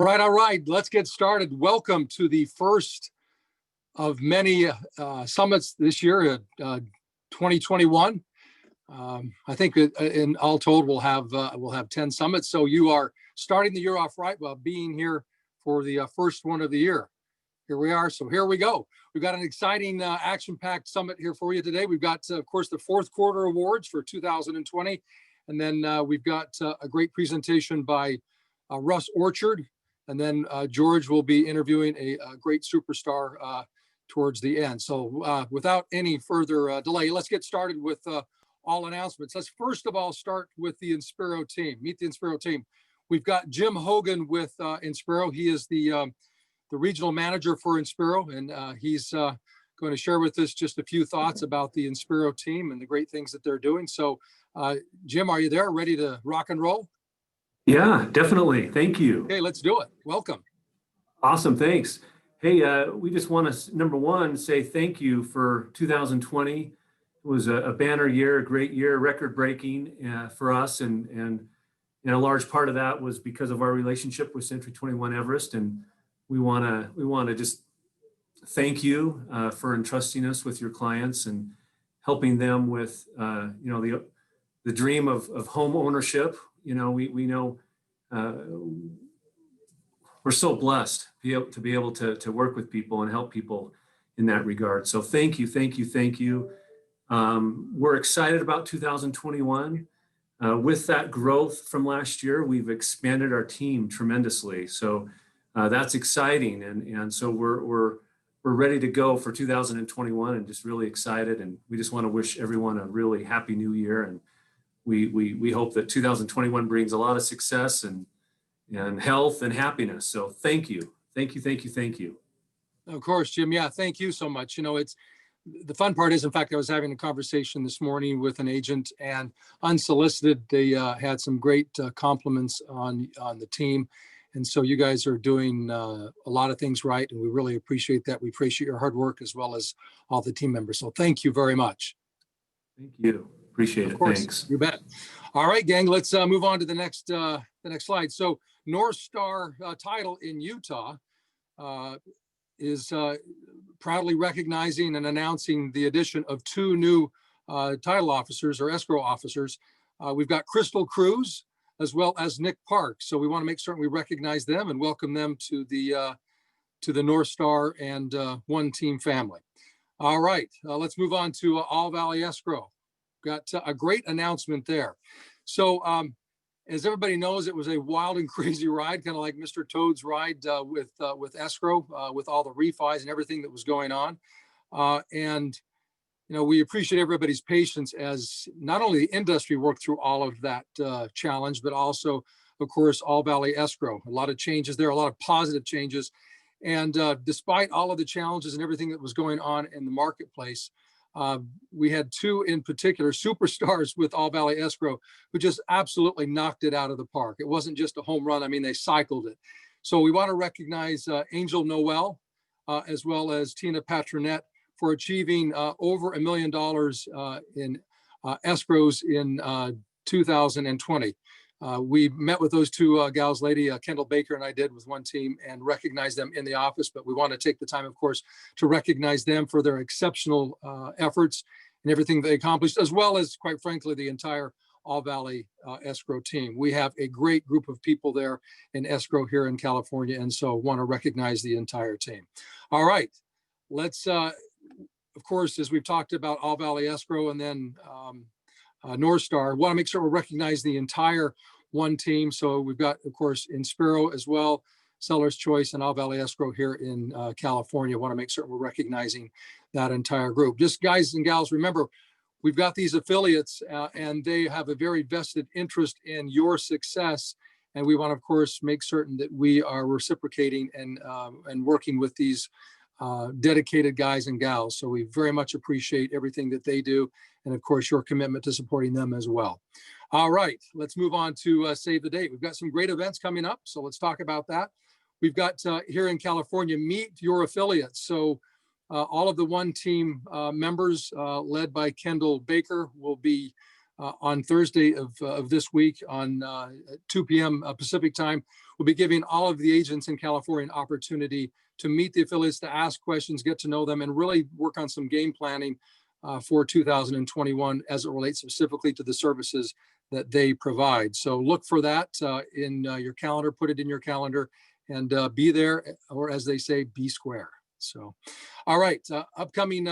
All right. Let's get started. Welcome to the first of many summits this year, 2021. I think in all told, we'll have 10 summits. So you are starting the year off right while being here for the first one of the year. Here we are. So here we go. We've got an exciting action-packed summit here for you today. We've got, of course, the fourth quarter awards for 2020. And then we've got a great presentation by Russ Orchard. And then George will be interviewing a great superstar towards the end. So without any further delay, let's get started with all announcements. Let's first of all start with the Inspiro team. Meet the Inspiro team. We've got Jim Hogan with Inspiro. He is the regional manager for Inspiro, and he's going to share with us just a few thoughts about the Inspiro team and the great things that they're doing. So Jim, are you there, ready to rock and roll? Yeah, definitely. Thank you. Okay, let's do it. Welcome. Awesome. Thanks. Hey, we just want to, number one, say thank you for 2020. It was a banner year, a great year, record-breaking for us. And a large part of that was because of our relationship with Century 21 Everest. And we want to just thank you for entrusting us with your clients and helping them with, the dream of home ownership. We know we're so blessed to be able to work with people and help people in that regard. So thank you, thank you, thank you. We're excited about 2021. With that growth from last year, we've expanded our team tremendously. So that's exciting, and so we're ready to go for 2021, and just really excited. And we just want to wish everyone a really happy new year. And we hope that 2021 brings a lot of success and health and happiness. So thank you. Thank you, thank you, thank you. Of course, Jim. Yeah, thank you so much. It's the fun part is, in fact, I was having a conversation this morning with an agent, and unsolicited, they had some great compliments on the team. And so you guys are doing a lot of things right, and we really appreciate that. We appreciate your hard work as well as all the team members. So thank you very much. Thank you. Appreciate it. Thanks. You bet. All right, gang, let's move on to the next slide. So North Star title in Utah is proudly recognizing and announcing the addition of two new title officers or escrow officers. We've got Crystal Cruz as well as Nick Park. So we want to make certain we recognize them and welcome them to the North Star and One Team family. All right, let's move on to All Valley Escrow. Got a great announcement there. So as everybody knows, it was a wild and crazy ride, kind of like Mr. Toad's ride with escrow, with all the refis and everything that was going on. We appreciate everybody's patience as not only the industry worked through all of that challenge, but also, of course, All Valley Escrow. A lot of changes there, a lot of positive changes. And despite all of the challenges and everything that was going on in the marketplace, we had two in particular superstars with All Valley Escrow who just absolutely knocked it out of the park. It wasn't just a home run. I mean, they cycled it. So we want to recognize Angel Noel as well as Tina Patronette for achieving over $1 million in escrows in 2020. We met with those two gals, Lady Kendall Baker and I did with One Team, and recognized them in the office. But we want to take the time, of course, to recognize them for their exceptional efforts and everything they accomplished, as well as, quite frankly, the entire All Valley Escrow team. We have a great group of people there in escrow here in California, and so want to recognize the entire team. All right, let's, of course, as we've talked about All Valley Escrow and then North Star, want to make sure we recognize the entire One Team. So we've got, of course, Inspiro as well, Seller's Choice, and All Valley Escrow here in California. Want to make sure we're recognizing that entire group. Just guys and gals, remember, we've got these affiliates and they have a very vested interest in your success. And we want to, of course, make certain that we are reciprocating and working with these dedicated guys and gals. So we very much appreciate everything that they do. And of course, your commitment to supporting them as well. All right, let's move on to Save the Date. We've got some great events coming up. So let's talk about that. We've got here in California, Meet Your Affiliates. So all of the One Team members led by Kendall Baker will be on Thursday of this week on 2 p.m. Pacific time. We'll be giving all of the agents in California an opportunity to meet the affiliates, to ask questions, get to know them, and really work on some game planning for 2021 as it relates specifically to the services that they provide. So look for that in your calendar, put it in your calendar, and be there, or as they say, be square. So, all right, upcoming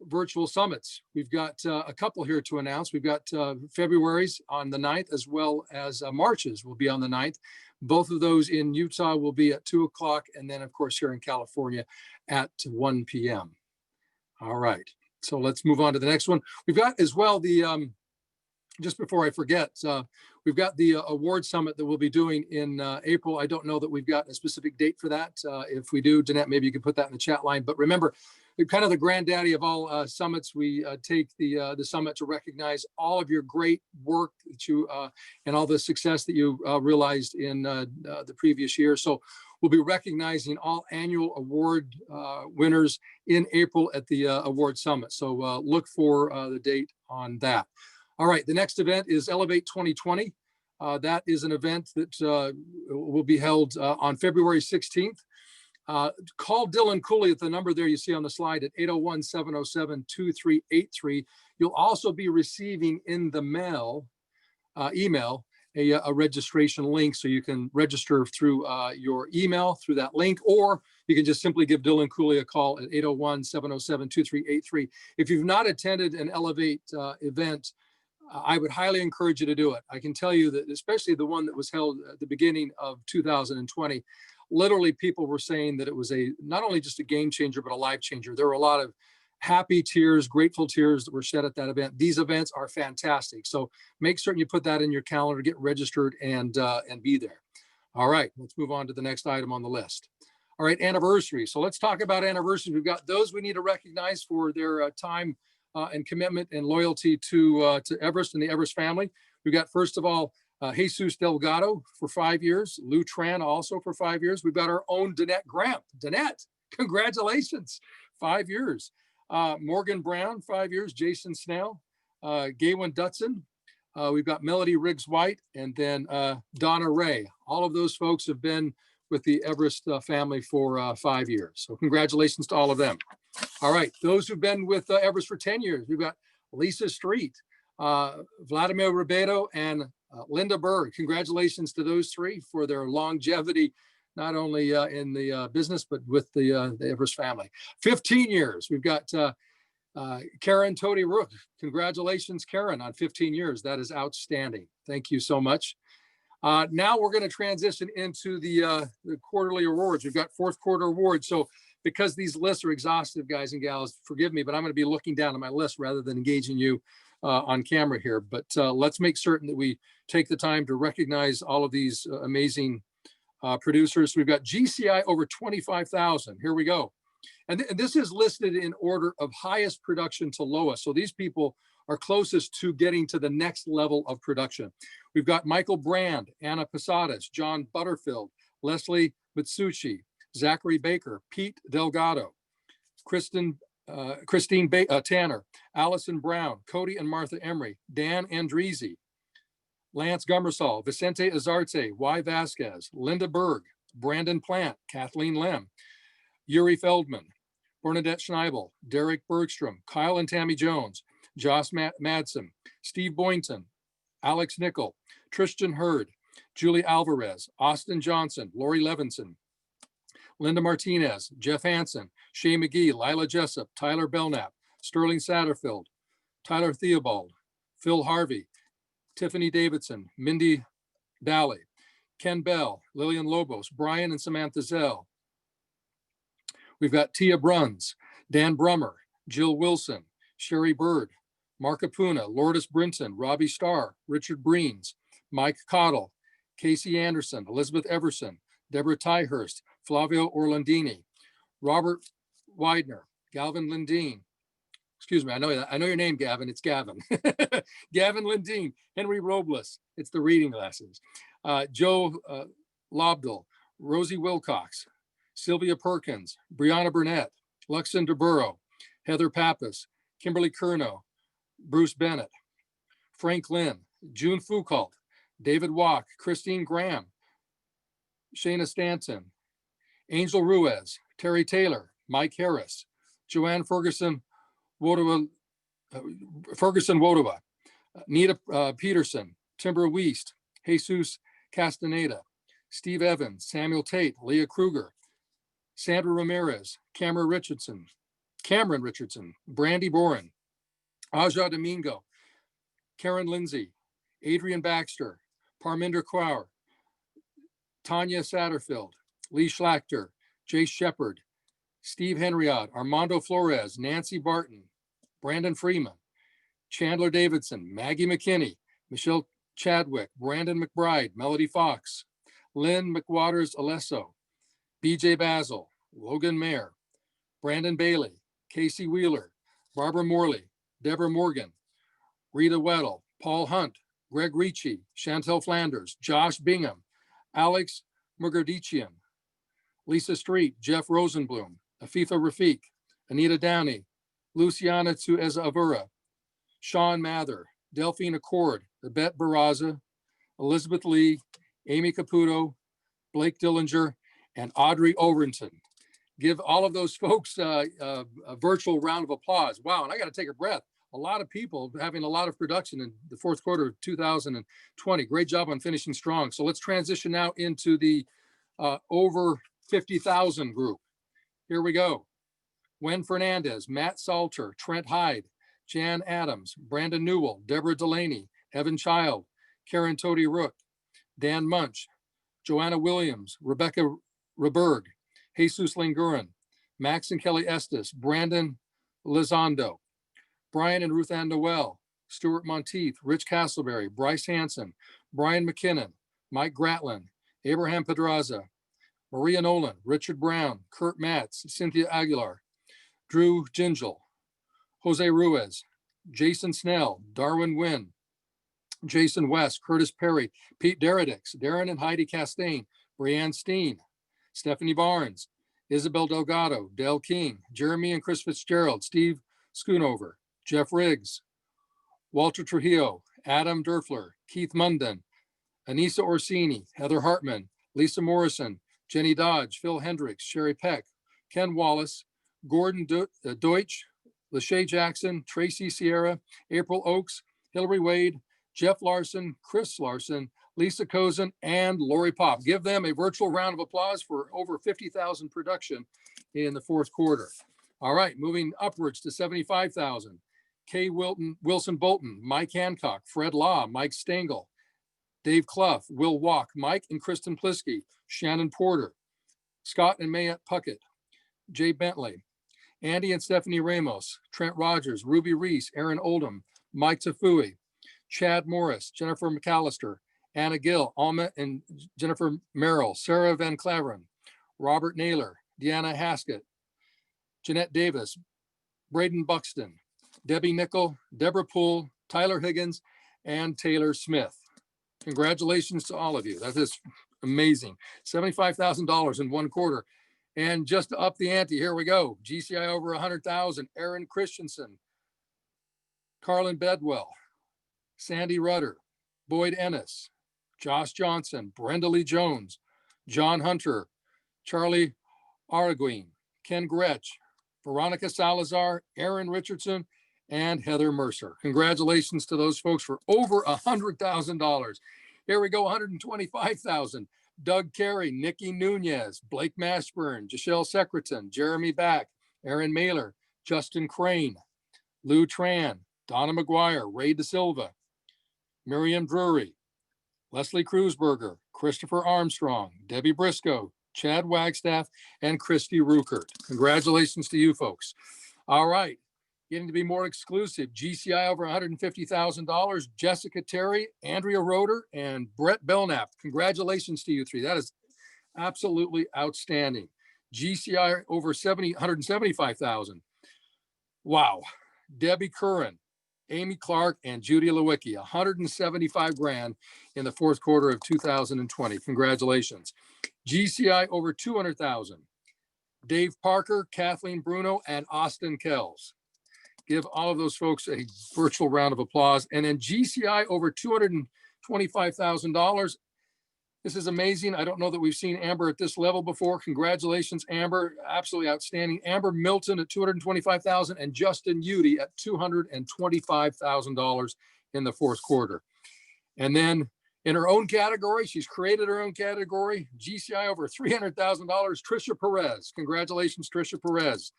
virtual summits. We've got a couple here to announce. We've got February's on the 9th, as well as March's will be on the 9th. Both of those in Utah will be at 2 o'clock, and then of course here in California at 1 p.m. All right, so let's move on to the next one. We've got as well the, just before I forget, we've got the award summit that we'll be doing in April. I don't know that we've got a specific date for that. If we do, Danette, maybe you can put that in the chat line. But remember, kind of the granddaddy of all summits, we take the summit to recognize all of your great work that you and all the success that you realized in the previous year. So we'll be recognizing all annual award winners in April at the award summit. So look for the date on that. All right, the next event is Elevate 2020. That is an event that will be held on February 16th. Call Dylan Cooley at the number there you see on the slide at 801-707-2383. You'll also be receiving in the email a registration link, so you can register through your email through that link, or you can just simply give Dylan Cooley a call at 801-707-2383. If you've not attended an Elevate event, I would highly encourage you to do it. I can tell you that, especially the one that was held at the beginning of 2020, literally people were saying that it was not only just a game changer, but a life changer. There were a lot of happy tears, grateful tears that were shed at that event. These events are fantastic. So make certain you put that in your calendar, get registered, and be there. All right, let's move on to the next item on the list. All right, anniversaries. So let's talk about anniversaries. We've got those we need to recognize for their time and commitment and loyalty to Everest and the Everest family. We've got, first of all, Jesus Delgado for 5 years, Lou Tran also for 5 years. We've got our own Danette Gramp. Danette, congratulations, 5 years. Morgan Brown, 5 years, Jason Snell, Gaywin Dutson. We've got Melody Riggs White, and then Donna Ray. All of those folks have been with the Everest family for 5 years. So congratulations to all of them. All right, those who've been with Everest for 10 years, we've got Lisa Street, Vladimir Ribeiro, and Linda Berg. Congratulations to those three for their longevity, not only in the business, but with the Everest family. 15 years, we've got Karen Tody Rook. Congratulations, Karen, on 15 years. That is outstanding. Thank you so much. Now we're going to transition into the quarterly awards. We've got fourth quarter awards. So because these lists are exhaustive, guys and gals, forgive me, but I'm going to be looking down at my list rather than engaging you on camera here. But let's make certain that we take the time to recognize all of these amazing producers. We've got GCI over 25,000. Here we go. And this is listed in order of highest production to lowest. So these people are closest to getting to the next level of production. We've got Michael Brand, Anna Posadas, John Butterfield, Leslie Mitsuchi, Zachary Baker, Pete Delgado, Christine Tanner, Allison Brown, Cody and Martha Emery, Dan Andreezy, Lance Gummersall, Vicente Azarte, Y. Vasquez, Linda Berg, Brandon Plant, Kathleen Lem, Yuri Feldman, Bernadette Schneibel, Derek Bergstrom, Kyle and Tammy Jones, Josh Madsen, Steve Boynton, Alex Nickel, Tristan Hurd, Julie Alvarez, Austin Johnson, Lori Levinson, Linda Martinez, Jeff Hansen, Shay McGee, Lila Jessup, Tyler Belknap, Sterling Satterfield, Tyler Theobald, Phil Harvey, Tiffany Davidson, Mindy Daly, Ken Bell, Lillian Lobos, Brian and Samantha Zell. We've got Tia Bruns, Dan Brummer, Jill Wilson, Sherry Bird, Mark Apuna, Lourdes Brinton, Robbie Starr, Richard Breens, Mike Cottle, Casey Anderson, Elizabeth Everson, Deborah Tyhurst, Flavio Orlandini, Robert Widener, Galvin Lindeen. Excuse me, I know your name, Gavin. It's Gavin. Gavin Lindeen, Henry Robles. It's the reading glasses. Joe Lobdell, Rosie Wilcox, Sylvia Perkins, Brianna Burnett, Luxon DeBurrow, Heather Pappas, Kimberly Curnow, Bruce Bennett. Frank Lynn, June Foucault, David Walk, Christine Graham, Shayna Stanton, Angel Ruiz, Terry Taylor, Mike Harris, Joanne Ferguson Wodova, Nita Peterson, Timber Weist, Jesus Castaneda, Steve Evans, Samuel Tate, Leah Kruger, Sandra Ramirez, Cameron Richardson, Brandy Boren, Aja Domingo, Karen Lindsay, Adrian Baxter, Parminder Kaur, Tanya Satterfield, Lee Schlachter, Jay Shepard, Steve Henriot, Armando Flores, Nancy Barton, Brandon Freeman, Chandler Davidson, Maggie McKinney, Michelle Chadwick, Brandon McBride, Melody Fox, Lynn McWaters Alesso, BJ Basil, Logan Mayer, Brandon Bailey, Casey Wheeler, Barbara Morley, Deborah Morgan, Rita Weddle, Paul Hunt, Greg Ricci, Chantel Flanders, Josh Bingham, Alex Mugardician, Lisa Street, Jeff Rosenblum, Afifa Rafiq, Anita Downey, Luciana Tuezavura, Sean Mather, Delphine Accord, Babette Barraza, Elizabeth Lee, Amy Caputo, Blake Dillinger, and Audrey Overton. Give all of those folks a virtual round of applause. Wow, and I got to take a breath. A lot of people having a lot of production in the fourth quarter of 2020. Great job on finishing strong. So let's transition now into the over 50,000 group. Here we go. Wen Fernandez, Matt Salter, Trent Hyde, Jan Adams, Brandon Newell, Deborah Delaney, Evan Child, Karen Tody Rook, Dan Munch, Joanna Williams, Rebecca Reberg, Jesus Lingurin, Max and Kelly Estes, Brandon Lizondo, Brian and Ruth Ann Noel, Stuart Monteith, Rich Castleberry, Bryce Hanson, Brian McKinnon, Mike Gratlin, Abraham Pedraza, Maria Nolan, Richard Brown, Kurt Matz, Cynthia Aguilar, Drew Gingell, Jose Ruiz, Jason Snell, Darwin Wynn, Jason West, Curtis Perry, Pete Deredix, Darren and Heidi Castaigne, Brianne Steen, Stephanie Barnes, Isabel Delgado, Dale King, Jeremy and Chris Fitzgerald, Steve Schoonover, Jeff Riggs, Walter Trujillo, Adam Derfler, Keith Munden, Anissa Orsini, Heather Hartman, Lisa Morrison, Jenny Dodge, Phil Hendricks, Sherry Peck, Ken Wallace, Gordon Deutsch, Lachey Jackson, Tracy Sierra, April Oakes, Hillary Wade, Jeff Larson, Chris Larson, Lisa Cozen, and Lori Pop. Give them a virtual round of applause for over 50,000 production in the fourth quarter. All right, moving upwards to 75,000. Kay Wilson Bolton, Mike Hancock, Fred Law, Mike Stengel, Dave Clough, Will Walk, Mike and Kristen Plisky, Shannon Porter, Scott and Mayette Puckett, Jay Bentley, Andy and Stephanie Ramos, Trent Rogers, Ruby Reese, Aaron Oldham, Mike Tafui, Chad Morris, Jennifer McAllister, Anna Gill, Alma and Jennifer Merrill, Sarah Van Claveren, Robert Naylor, Deanna Haskett, Jeanette Davis, Braden Buxton, Debbie Nickel, Deborah Poole, Tyler Higgins, and Taylor Smith. Congratulations to all of you. That is amazing. $75,000 in one quarter. And just to up the ante, here we go. GCI over 100,000, Aaron Christensen, Carlin Bedwell, Sandy Rudder, Boyd Ennis, Josh Johnson, Brenda Lee Jones, John Hunter, Charlie Araguin, Ken Gretsch, Veronica Salazar, Aaron Richardson, and Heather Mercer. Congratulations to those folks for over $100,000. Here we go, 125,000. Doug Carey, Nikki Nunez, Blake Mashburn, Giselle Secretan, Jeremy Back, Aaron Mailer, Justin Crane, Lou Tran, Donna McGuire, Ray De Silva, Miriam Drury, Leslie Kruzberger, Christopher Armstrong, Debbie Briscoe, Chad Wagstaff, and Christy Ruckert. Congratulations to you folks. All right, getting to be more exclusive. GCI over $150,000. Jessica Terry, Andrea Roeder, and Brett Belknap. Congratulations to you three. That is absolutely outstanding. GCI over 175,000. Wow. Debbie Curran, Amy Clark, and Judy Lewicki, 175 grand in the fourth quarter of 2020. Congratulations. GCI over 200,000. Dave Parker, Kathleen Bruno, and Austin Kells. give all of those folks a virtual round of applause. And then GCI over $225,000. This is amazing. I don't know that we've seen Amber at this level before. Congratulations, Amber. Absolutely outstanding. Amber Milton at $225,000 and Justin Udy at $225,000 in the fourth quarter. And then in her own category, she's created her own category, GCI over $300,000, Trisha Perez. Congratulations, Trisha Perez.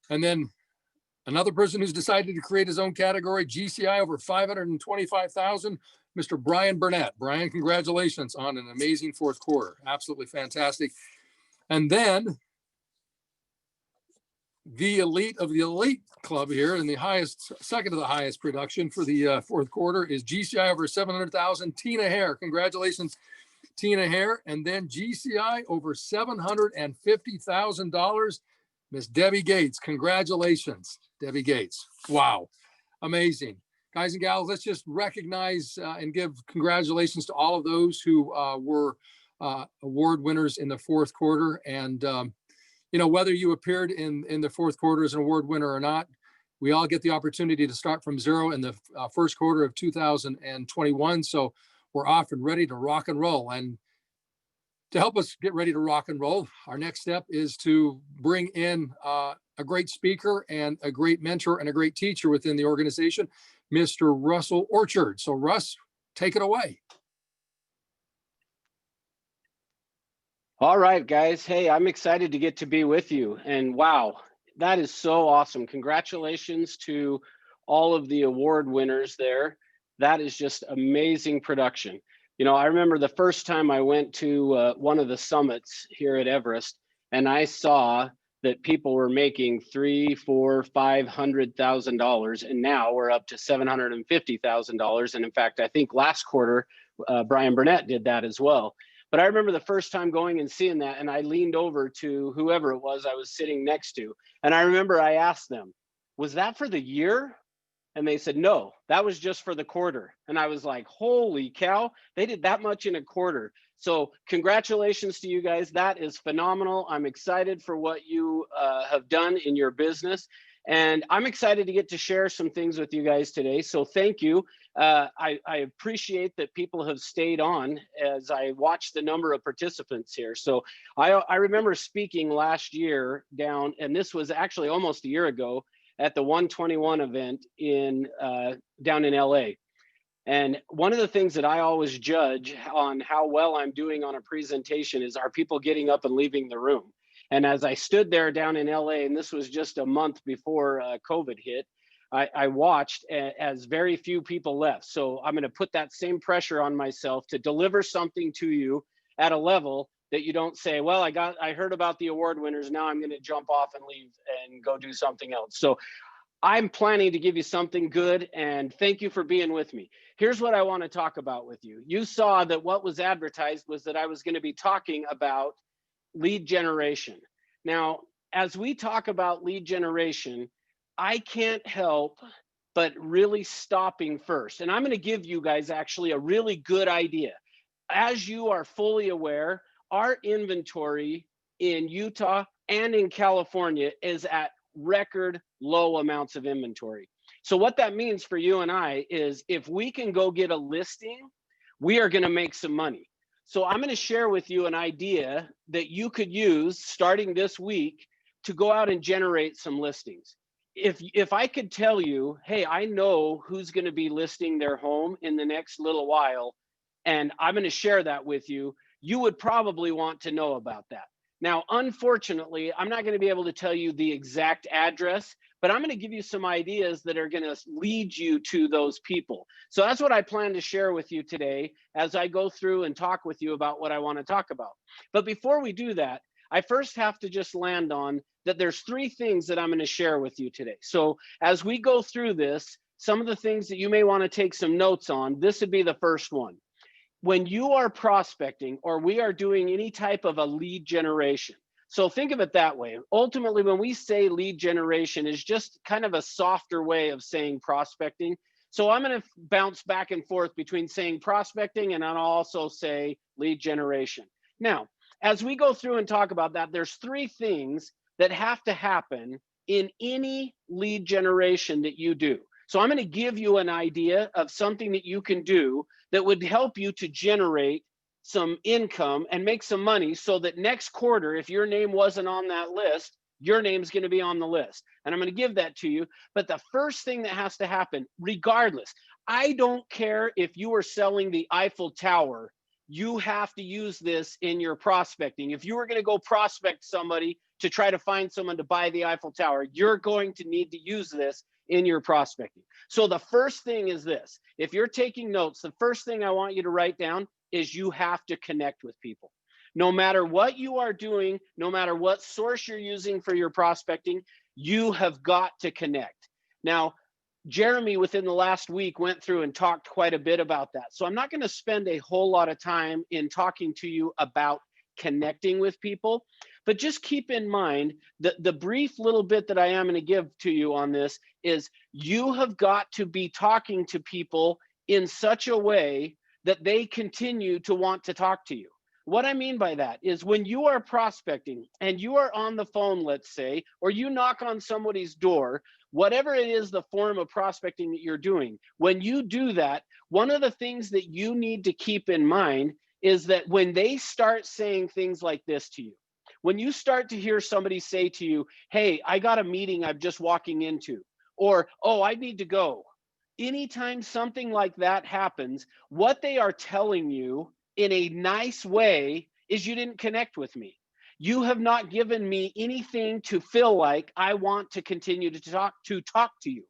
And then another person who's decided to create his own category, GCI over $525,000, Mr. Brian Burnett. Brian, congratulations on an amazing fourth quarter. Absolutely fantastic. And then the elite of the elite club here, and the highest, second to the highest production for the fourth quarter is GCI over 700,000, Tina Hare. Congratulations, Tina Hare. And then GCI over $750,000, Miss Debbie Gates. Congratulations, Debbie Gates. Wow, amazing. Guys and gals, let's just recognize and give congratulations to all of those who were award winners in the fourth quarter. And you know, whether you appeared in the fourth quarter as an award winner or not, we all get the opportunity to start from zero in the first quarter of 2021. So we're off and ready to rock and roll. And to help us get ready to rock and roll, our next step is to bring in a great speaker and a great mentor and a great teacher within the organization, Mr. Russell Orchard. So Russ, take it away. All right, guys. Hey, I'm excited to get to be with you. And wow, that is so awesome. Congratulations to all of the award winners there. That is just amazing production. You know, I remember the first time I went to one of the summits here at Everest, and I saw that people were making $300,000, $400,000, $500,000, and now we're up to $750,000. And in fact, I think last quarter, Brian Burnett did that as well. But I remember the first time going and seeing that, and I leaned over to whoever it was I was sitting next to. And I remember I asked them, was that for the year? And they said, no, that was just for the quarter. And I was like, holy cow, they did that much in a quarter. So congratulations to you guys. That is phenomenal. I'm excited for what you have done in your business. And I'm excited to get to share some things with you guys today. So thank you. I appreciate that people have stayed on as I watched the number of participants here. So I remember speaking last year down, and this was actually almost a year ago, at the 121 event in down in LA. And one of the things that I always judge on how well I'm doing on a presentation is, are people getting up and leaving the room? And as I stood there down in LA, and this was just a month before COVID hit, I watched as very few people left. So I'm going to put that same pressure on myself to deliver something to you at a level that you don't say, well, I heard about the award winners, now I'm going to jump off and leave and go do something else. So I'm planning to give you something good, and thank you for being with me. Here's what I want to talk about with you. You saw that what was advertised was that I was going to be talking about lead generation. Now, as we talk about lead generation, I can't help but really stopping first. And I'm going to give you guys actually a really good idea. As you are fully aware, our inventory in Utah and in California is at record low amounts of inventory. So what that means for you and I is, if we can go get a listing, we are going to make some money. So I'm going to share with you an idea that you could use starting this week to go out and generate some listings. If I could tell you, hey, I know who's going to be listing their home in the next little while, and I'm going to share that with you, you would probably want to know about that. Now, unfortunately, I'm not going to be able to tell you the exact address, but I'm going to give you some ideas that are going to lead you to those people. So that's what I plan to share with you today as I go through and talk with you about what I want to talk about. But before we do that, I first have to just land on that there's three things that I'm going to share with you today. So as we go through this, some of the things that you may want to take some notes on, this would be the first one. When you are prospecting, or we are doing any type of a lead generation, so think of it that way. Ultimately, when we say lead generation, is just kind of a softer way of saying prospecting. So I'm going to bounce back and forth between saying prospecting and I'll also say lead generation. Now, as we go through and talk about that, there's three things that have to happen in any lead generation that you do. So I'm going to give you an idea of something that you can do that would help you to generate some income and make some money, so that next quarter, if your name wasn't on that list, your name's going to be on the list. And I'm going to give that to you. But the first thing that has to happen, regardless, I don't care if you are selling the Eiffel Tower, you have to use this in your prospecting. If you were going to go prospect somebody to try to find someone to buy the Eiffel Tower, you're going to need to use this in your prospecting. So the first thing is this. If you're taking notes, the first thing I want you to write down is you have to connect with people. No matter what you are doing, no matter what source you're using for your prospecting, you have got to connect. Now, Jeremy, within the last week, went through and talked quite a bit about that. So I'm not going to spend a whole lot of time in talking to you about connecting with people, but just keep in mind that the brief little bit that I am going to give to you on this is you have got to be talking to people in such a way that they continue to want to talk to you. What I mean by that is when you are prospecting and you are on the phone, let's say, or you knock on somebody's door, whatever it is, the form of prospecting that you're doing, when you do that, one of the things that you need to keep in mind is that when they start saying things like this to you, when you start to hear somebody say to you, hey, I got a meeting I'm just walking into, or, oh, I need to go. Anytime something like that happens, what they are telling you in a nice way is you didn't connect with me. You have not given me anything to feel like I want to continue to talk to you.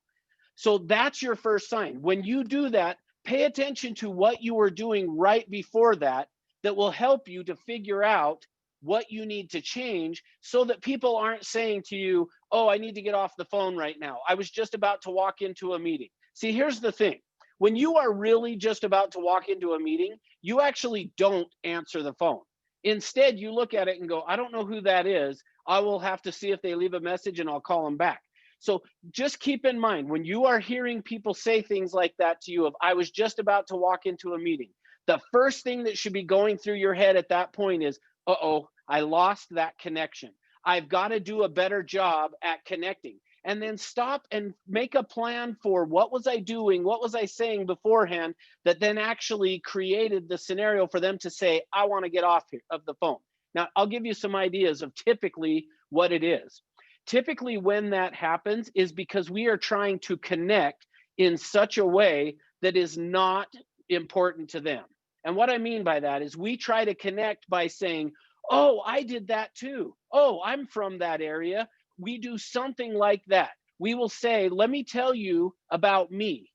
So that's your first sign. When you do that, pay attention to what you were doing right before that will help you to figure out what you need to change, so that people aren't saying to you, oh, I need to get off the phone right now. I was just about to walk into a meeting. See, here's the thing. When you are really just about to walk into a meeting, you actually don't answer the phone. Instead, you look at it and go, I don't know who that is. I will have to see if they leave a message and I'll call them back. So just keep in mind, when you are hearing people say things like that to you of, I was just about to walk into a meeting, the first thing that should be going through your head at that point is, uh-oh, I lost that connection. I've got to do a better job at connecting. And then stop and make a plan for what was I doing, what was I saying beforehand that then actually created the scenario for them to say, I want to get off here of the phone. Now, I'll give you some ideas of typically what it is. Typically when that happens is because we are trying to connect in such a way that is not important to them. And what I mean by that is we try to connect by saying, oh, I did that too. Oh, I'm from that area. We do something like that. We will say, let me tell you about me.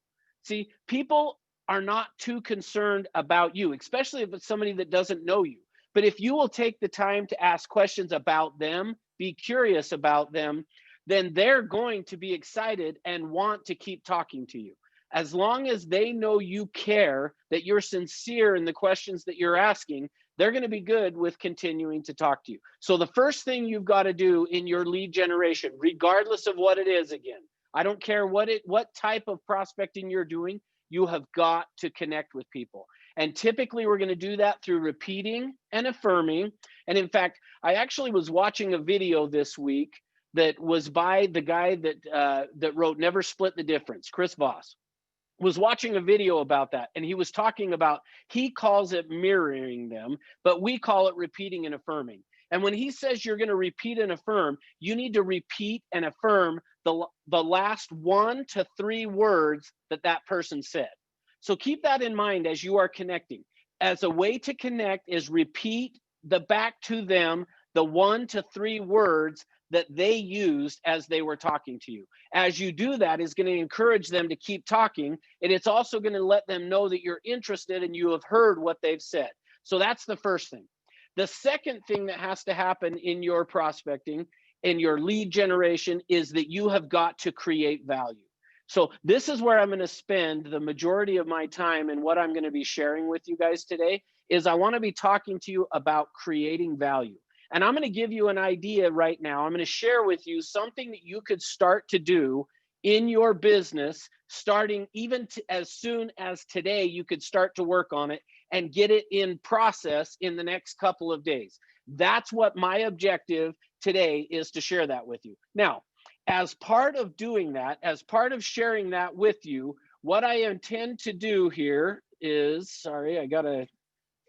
See, people are not too concerned about you, especially if it's somebody that doesn't know you. But if you will take the time to ask questions about them, be curious about them, then they're going to be excited and want to keep talking to you. As long as they know you care, that you're sincere in the questions that you're asking, they're going to be good with continuing to talk to you. So the first thing you've got to do in your lead generation, regardless of what it is, again, I don't care what type of prospecting you're doing, you have got to connect with people. And typically we're going to do that through repeating and affirming. And in fact, I actually was watching a video this week that was by the guy that wrote Never Split the Difference, Chris Voss. Was watching a video about that, and he was talking about, he calls it mirroring them, but we call it repeating and affirming. And when he says you're going to repeat and affirm, you need to repeat and affirm the last 1 to 3 words that person said. So keep that in mind as you are connecting. As a way to connect is repeat back to them the 1 to 3 words that they used as they were talking to you. As you do that, is going to encourage them to keep talking, and it's also going to let them know that you're interested and you have heard what they've said. So that's the first thing. The second thing that has to happen in your prospecting, in your lead generation, is that you have got to create value. So this is where I'm going to spend the majority of my time, and what I'm going to be sharing with you guys today is I want to be talking to you about creating value. And I'm going to give you an idea right now. I'm going to share with you something that you could start to do in your business, starting even as soon as today. You could start to work on it and get it in process in the next couple of days. That's what my objective today is, to share that with you. Now, As part of doing that, as part of sharing that with you, what I intend to do here is, sorry, I gotta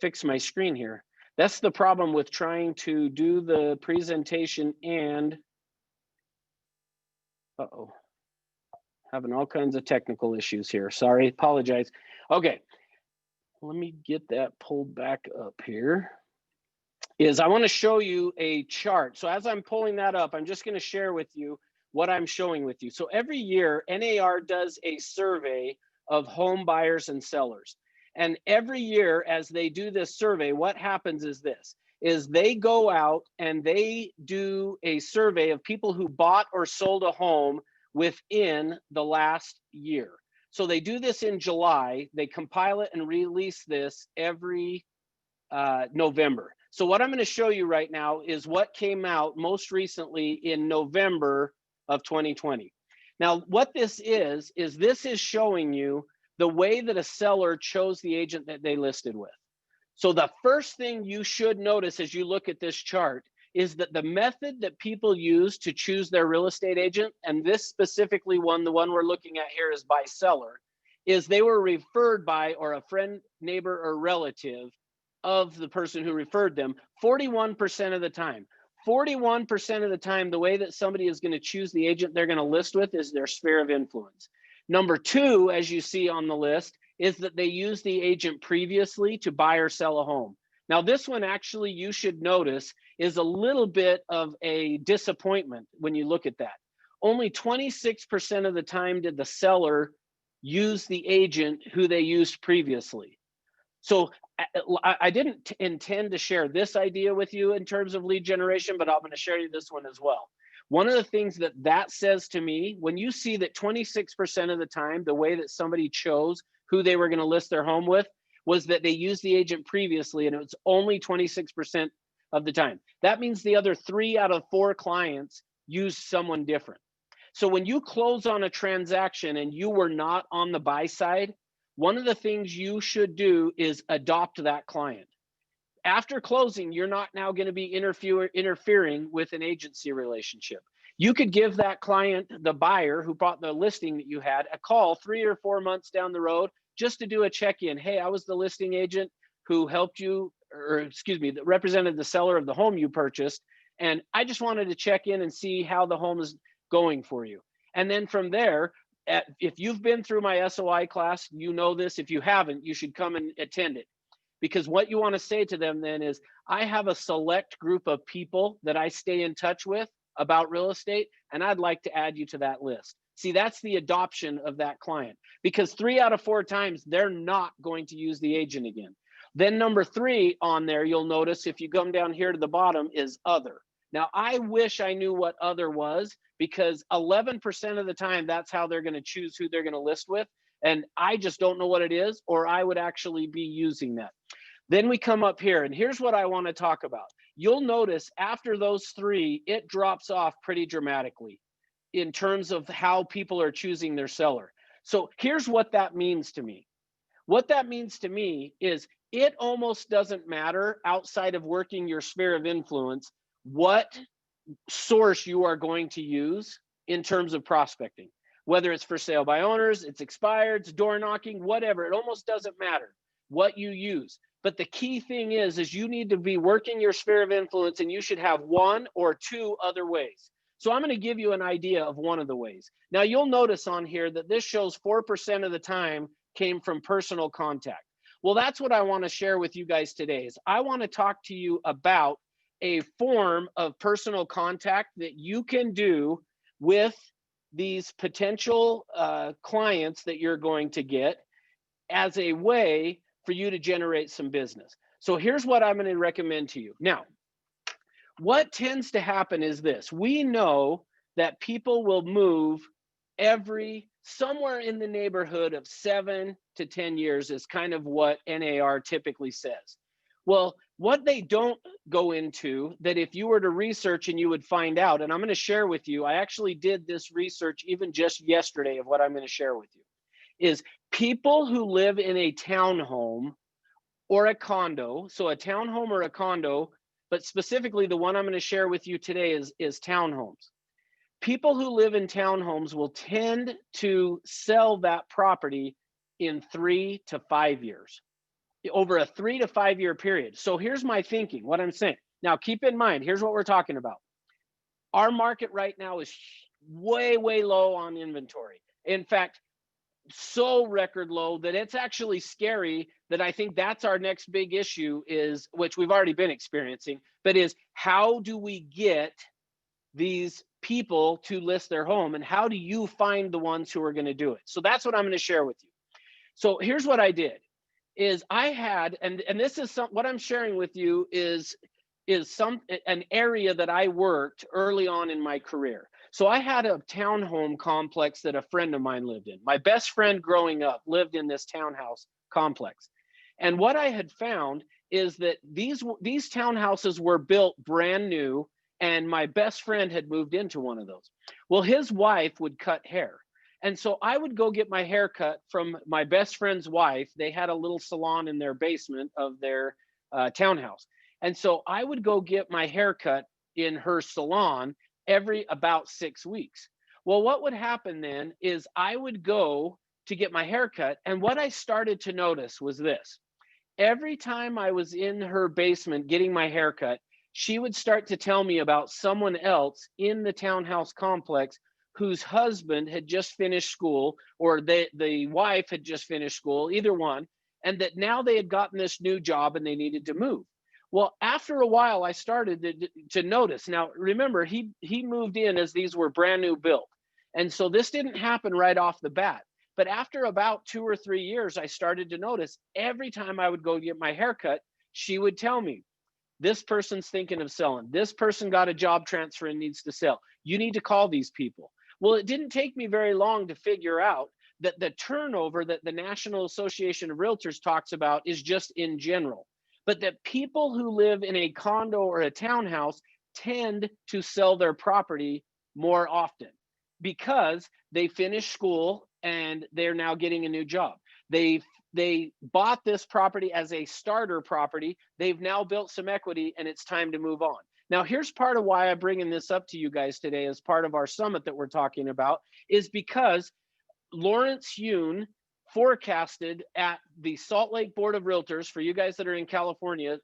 fix my screen here. That's the problem with trying to do the presentation and, uh-oh, having all kinds of technical issues here. Sorry, apologize. Okay, let me get that pulled back up here. Is I want to show you a chart. So as I'm pulling that up, I'm just going to share with you what I'm showing with you. So every year, NAR does a survey of home buyers and sellers. And every year, as they do this survey, what happens is this, is they go out and they do a survey of people who bought or sold a home within the last year. So they do this in July, they compile it and release this every November. So what I'm going to show you right now is what came out most recently in November of 2020. Now, what this is this is showing you the way that a seller chose the agent that they listed with. So the first thing you should notice as you look at this chart is that the method that people use to choose their real estate agent, and this specifically one, the one we're looking at here is by seller, is they were referred by or a friend, neighbor, or relative of the person who referred them 41% of the time. 41% of the time, the way that somebody is going to choose the agent they're going to list with is their sphere of influence. Number two, as you see on the list, is that they use the agent previously to buy or sell a home. Now, this one actually you should notice is a little bit of a disappointment when you look at that. Only 26% of the time did the seller use the agent who they used previously. So I didn't intend to share this idea with you in terms of lead generation, but I'm going to share you this one as well. One of the things that says to me, when you see that 26% of the time, the way that somebody chose who they were going to list their home with was that they used the agent previously, and it was only 26% of the time. That means the other 3 out of 4 clients used someone different. So when you close on a transaction and you were not on the buy side, one of the things you should do is adopt that client. After closing, you're not now going to be interfering with an agency relationship. You could give that client, the buyer who bought the listing that you had, a call 3 or 4 months down the road just to do a check-in. Hey, I was the listing agent who helped you, or excuse me, that represented the seller of the home you purchased. And I just wanted to check in and see how the home is going for you. And then from there, if you've been through my SOI class, you know this. If you haven't, you should come and attend it. Because what you want to say to them then is, I have a select group of people that I stay in touch with about real estate, and I'd like to add you to that list. See, that's the adoption of that client, because 3 out of 4 times, they're not going to use the agent again. Then number 3 on there, you'll notice if you come down here to the bottom is other. Now, I wish I knew what other was, because 11% of the time, that's how they're going to choose who they're going to list with. And I just don't know what it is, or I would actually be using that. Then we come up here, and here's what I want to talk about. You'll notice after those 3, it drops off pretty dramatically in terms of how people are choosing their seller. So here's what that means to me. What that means to me is it almost doesn't matter outside of working your sphere of influence what source you are going to use in terms of prospecting. Whether it's for sale by owners, it's expired, it's door knocking, whatever, it almost doesn't matter what you use. But the key thing is you need to be working your sphere of influence, and you should have 1 or 2 other ways. So I'm going to give you an idea of one of the ways. Now you'll notice on here that this shows 4% of the time came from personal contact. Well, that's what I want to share with you guys today. Is I want to talk to you about a form of personal contact that you can do with these potential clients that you're going to get as a way for you to generate some business. So here's what I'm going to recommend to you. Now, what tends to happen is this. We know that people will move somewhere in the neighborhood of 7 to 10 years is kind of what NAR typically says. Well, what they don't go into, that if you were to research and you would find out, and I'm going to share with you, I actually did this research even just yesterday of what I'm going to share with you, is people who live in a townhome or a condo. So a townhome or a condo, but specifically the one I'm going to share with you today is townhomes. people who live in townhomes will tend to sell that property in 3 to 5 years, over a 3 to 5 year period. So here's my thinking, what I'm saying. Now, keep in mind, here's what we're talking about. Our market right now is way, way low on inventory. In fact, so record low that it's actually scary, that I think that's our next big issue, is, which we've already been experiencing, but is how do we get these people to list their home, and how do you find the ones who are going to do it? So that's what I'm going to share with you. So here's what I did, is I had, and this is what I'm sharing with you is an area that I worked early on in my career. So I had a townhome complex that a friend of mine lived in. My best friend growing up lived in this townhouse complex. And what I had found is that these townhouses were built brand new, and my best friend had moved into one of those. Well, his wife would cut hair. And so I would go get my hair cut from my best friend's wife. They had a little salon in their basement of their townhouse. And so I would go get my hair cut in her salon every about 6 weeks. Well, what would happen then is I would go to get my hair cut. And what I started to notice was this. Every time I was in her basement getting my hair cut, she would start to tell me about someone else in the townhouse complex whose husband had just finished school, or the wife had just finished school, either one, and that now they had gotten this new job and they needed to move. Well, after a while, I started to notice. Now, remember, he moved in as these were brand new built. And so this didn't happen right off the bat. But after about 2 or 3 years, I started to notice every time I would go get my haircut, she would tell me, this person's thinking of selling. This person got a job transfer and needs to sell. You need to call these people. Well, it didn't take me very long to figure out that the turnover that the National Association of Realtors talks about is just in general, but that people who live in a condo or a townhouse tend to sell their property more often because they finish school and they're now getting a new job. They bought this property as a starter property. They've now built some equity and it's time to move on. Now, here's part of why I'm bringing this up to you guys today as part of our summit that we're talking about, is because Lawrence Yun forecasted at the Salt Lake Board of Realtors, for you guys that are in California,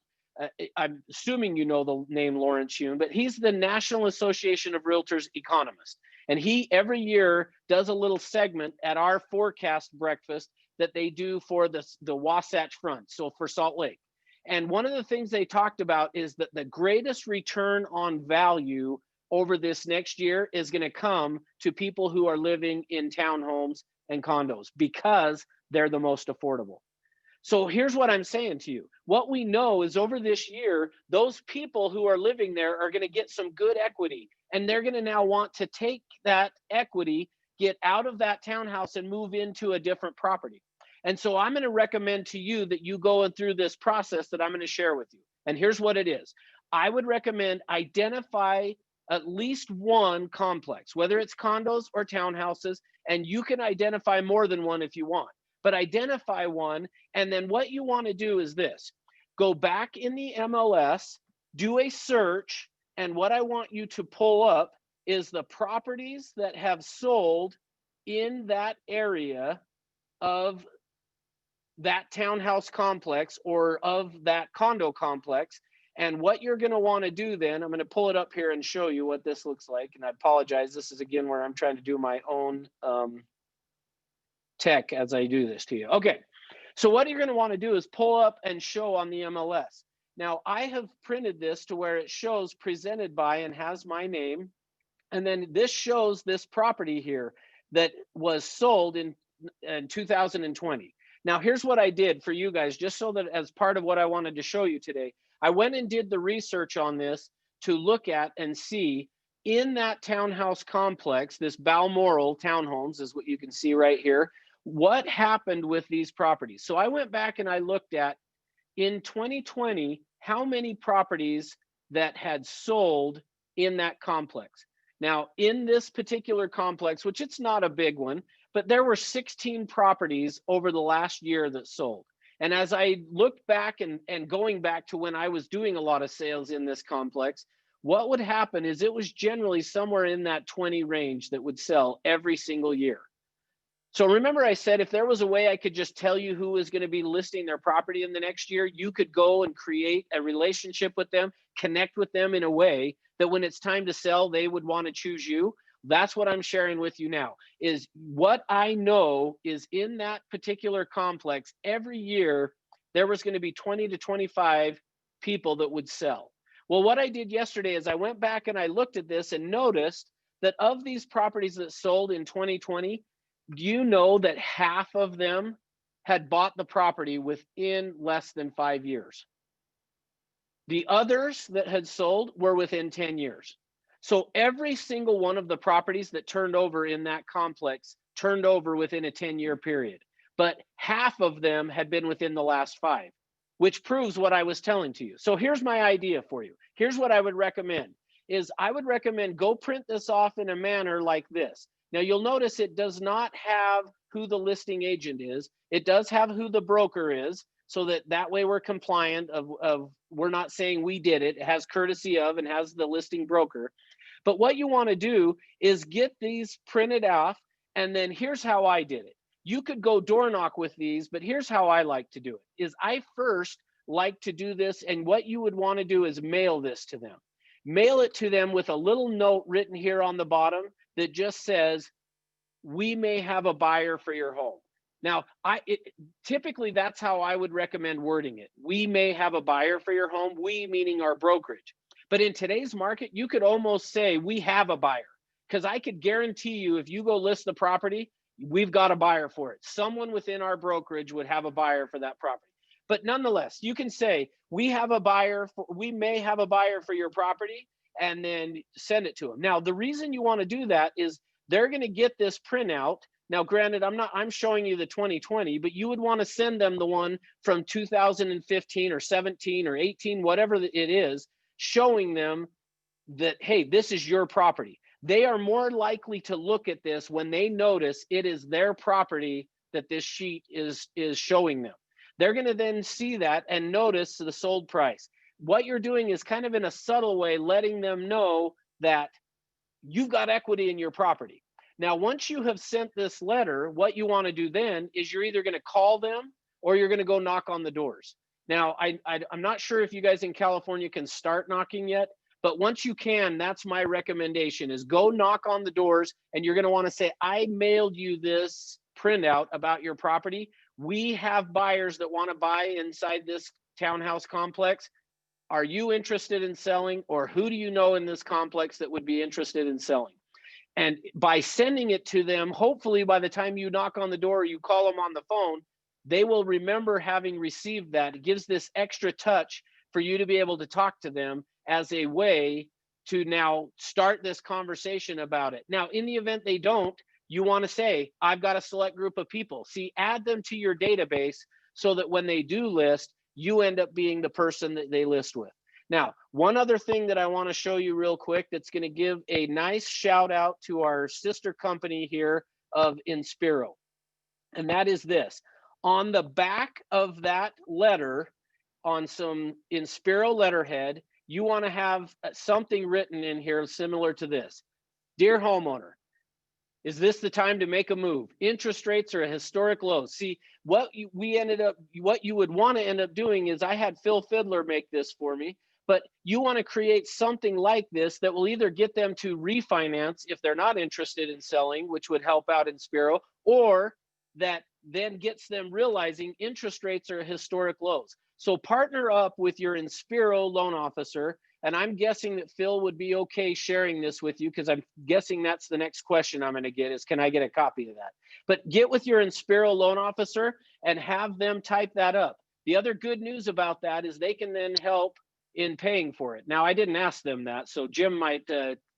I'm assuming you know the name Lawrence Yun, but he's the National Association of Realtors economist. And he every year does a little segment at our forecast breakfast that they do for the Wasatch Front, so for Salt Lake. And one of the things they talked about is that the greatest return on value over this next year is going to come to people who are living in townhomes and condos because they're the most affordable. So here's what I'm saying to you. What we know is over this year, those people who are living there are going to get some good equity, and they're going to now want to take that equity, get out of that townhouse and move into a different property. And so I'm going to recommend to you that you go through this process that I'm going to share with you. And here's what it is. I would recommend identify at least one complex, whether it's condos or townhouses, and you can identify more than one if you want, but identify one. And then what you want to do is this: go back in the MLS, do a search, and what I want you to pull up is the properties that have sold in that area of that townhouse complex or of that condo complex. And what you're going to want to do then, I'm going to pull it up here and show you what this looks like. And I apologize, this is again where I'm trying to do my own tech as I do this to you. Okay, so what you're going to want to do is pull up and show on the MLS. Now, I have printed this to where it shows presented by and has my name. And then this shows this property here that was sold in 2020. Now, here's what I did for you guys, just so that as part of what I wanted to show you today, I went and did the research on this to look at and see in that townhouse complex, this Balmoral townhomes is what you can see right here, what happened with these properties. So I went back and I looked at in 2020, how many properties that had sold in that complex. Now, in this particular complex, which it's not a big one, but there were 16 properties over the last year that sold. And as I looked back and going back to when I was doing a lot of sales in this complex, what would happen is it was generally somewhere in that 20 range that would sell every single year. So remember I said, if there was a way I could just tell you who was going to be listing their property in the next year, you could go and create a relationship with them, connect with them in a way that when it's time to sell, they would want to choose you. That's what I'm sharing with you now, is what I know is in that particular complex every year, there was going to be 20 to 25 people that would sell. Well, what I did yesterday is I went back and I looked at this and noticed that of these properties that sold in 2020, do you know that half of them had bought the property within less than 5 years? The others that had sold were within 10 years. So every single one of the properties that turned over in that complex turned over within a 10-year period. But half of them had been within the last 5, which proves what I was telling to you. So here's my idea for you. Here's what I would recommend is I would recommend go print this off in a manner like this. Now you'll notice it does not have who the listing agent is. It does have who the broker is, so that way we're compliant of we're not saying we did it. It has courtesy of and has the listing broker. But what you want to do is get these printed off, and then here's how I did it. You could go door knock with these, but here's how I like to do it, is I first like to do this, and what you would want to do is mail this to them. Mail it to them with a little note written here on the bottom that just says, we may have a buyer for your home. Now, typically that's how I would recommend wording it. We may have a buyer for your home, we meaning our brokerage. But in today's market, you could almost say we have a buyer, because I could guarantee you if you go list the property, we've got a buyer for it. Someone within our brokerage would have a buyer for that property. But nonetheless, you can say we have a buyer we may have a buyer for your property, and then send it to them. Now, the reason you want to do that is they're going to get this printout. Now, granted, I'm showing you the 2020, but you would want to send them the one from 2015 or 17 or 18, whatever it is, showing them that, hey, this is your property. They are more likely to look at this when they notice it is their property that this sheet is showing them. They're going to then see that and notice the sold price. What you're doing is kind of in a subtle way letting them know that you've got equity in your property. Now, once you have sent this letter, what you want to do then is you're either going to call them or you're going to go knock on the doors. Now, I'm not sure if you guys in California can start knocking yet, but once you can, that's my recommendation, is go knock on the doors, and you're going to want to say, I mailed you this printout about your property. We have buyers that want to buy inside this townhouse complex. Are you interested in selling, or who do you know in this complex that would be interested in selling? And by sending it to them, hopefully by the time you knock on the door or you call them on the phone, they will remember having received that. It gives this extra touch for you to be able to talk to them as a way to now start this conversation about it. Now, in the event they don't, you want to say, I've got a select group of people. See, add them to your database so that when they do list, you end up being the person that they list with. Now, one other thing that I want to show you real quick that's going to give a nice shout out to our sister company here of Inspiro. And that is this. On the back of that letter, on some Inspiro letterhead, you want to have something written in here similar to this. Dear homeowner, is this the time to make a move? Interest rates are at historic lows. See, what you would want to end up doing is, I had Phil Fiddler make this for me, but you want to create something like this that will either get them to refinance if they're not interested in selling, which would help out Inspiro, or that then gets them realizing interest rates are at historic lows. So partner up with your Inspiro loan officer. And I'm guessing that Phil would be okay sharing this with you, because I'm guessing that's the next question I'm going to get is, can I get a copy of that? But get with your Inspiro loan officer and have them type that up. The other good news about that is they can then help in paying for it. Now, I didn't ask them that, so Jim might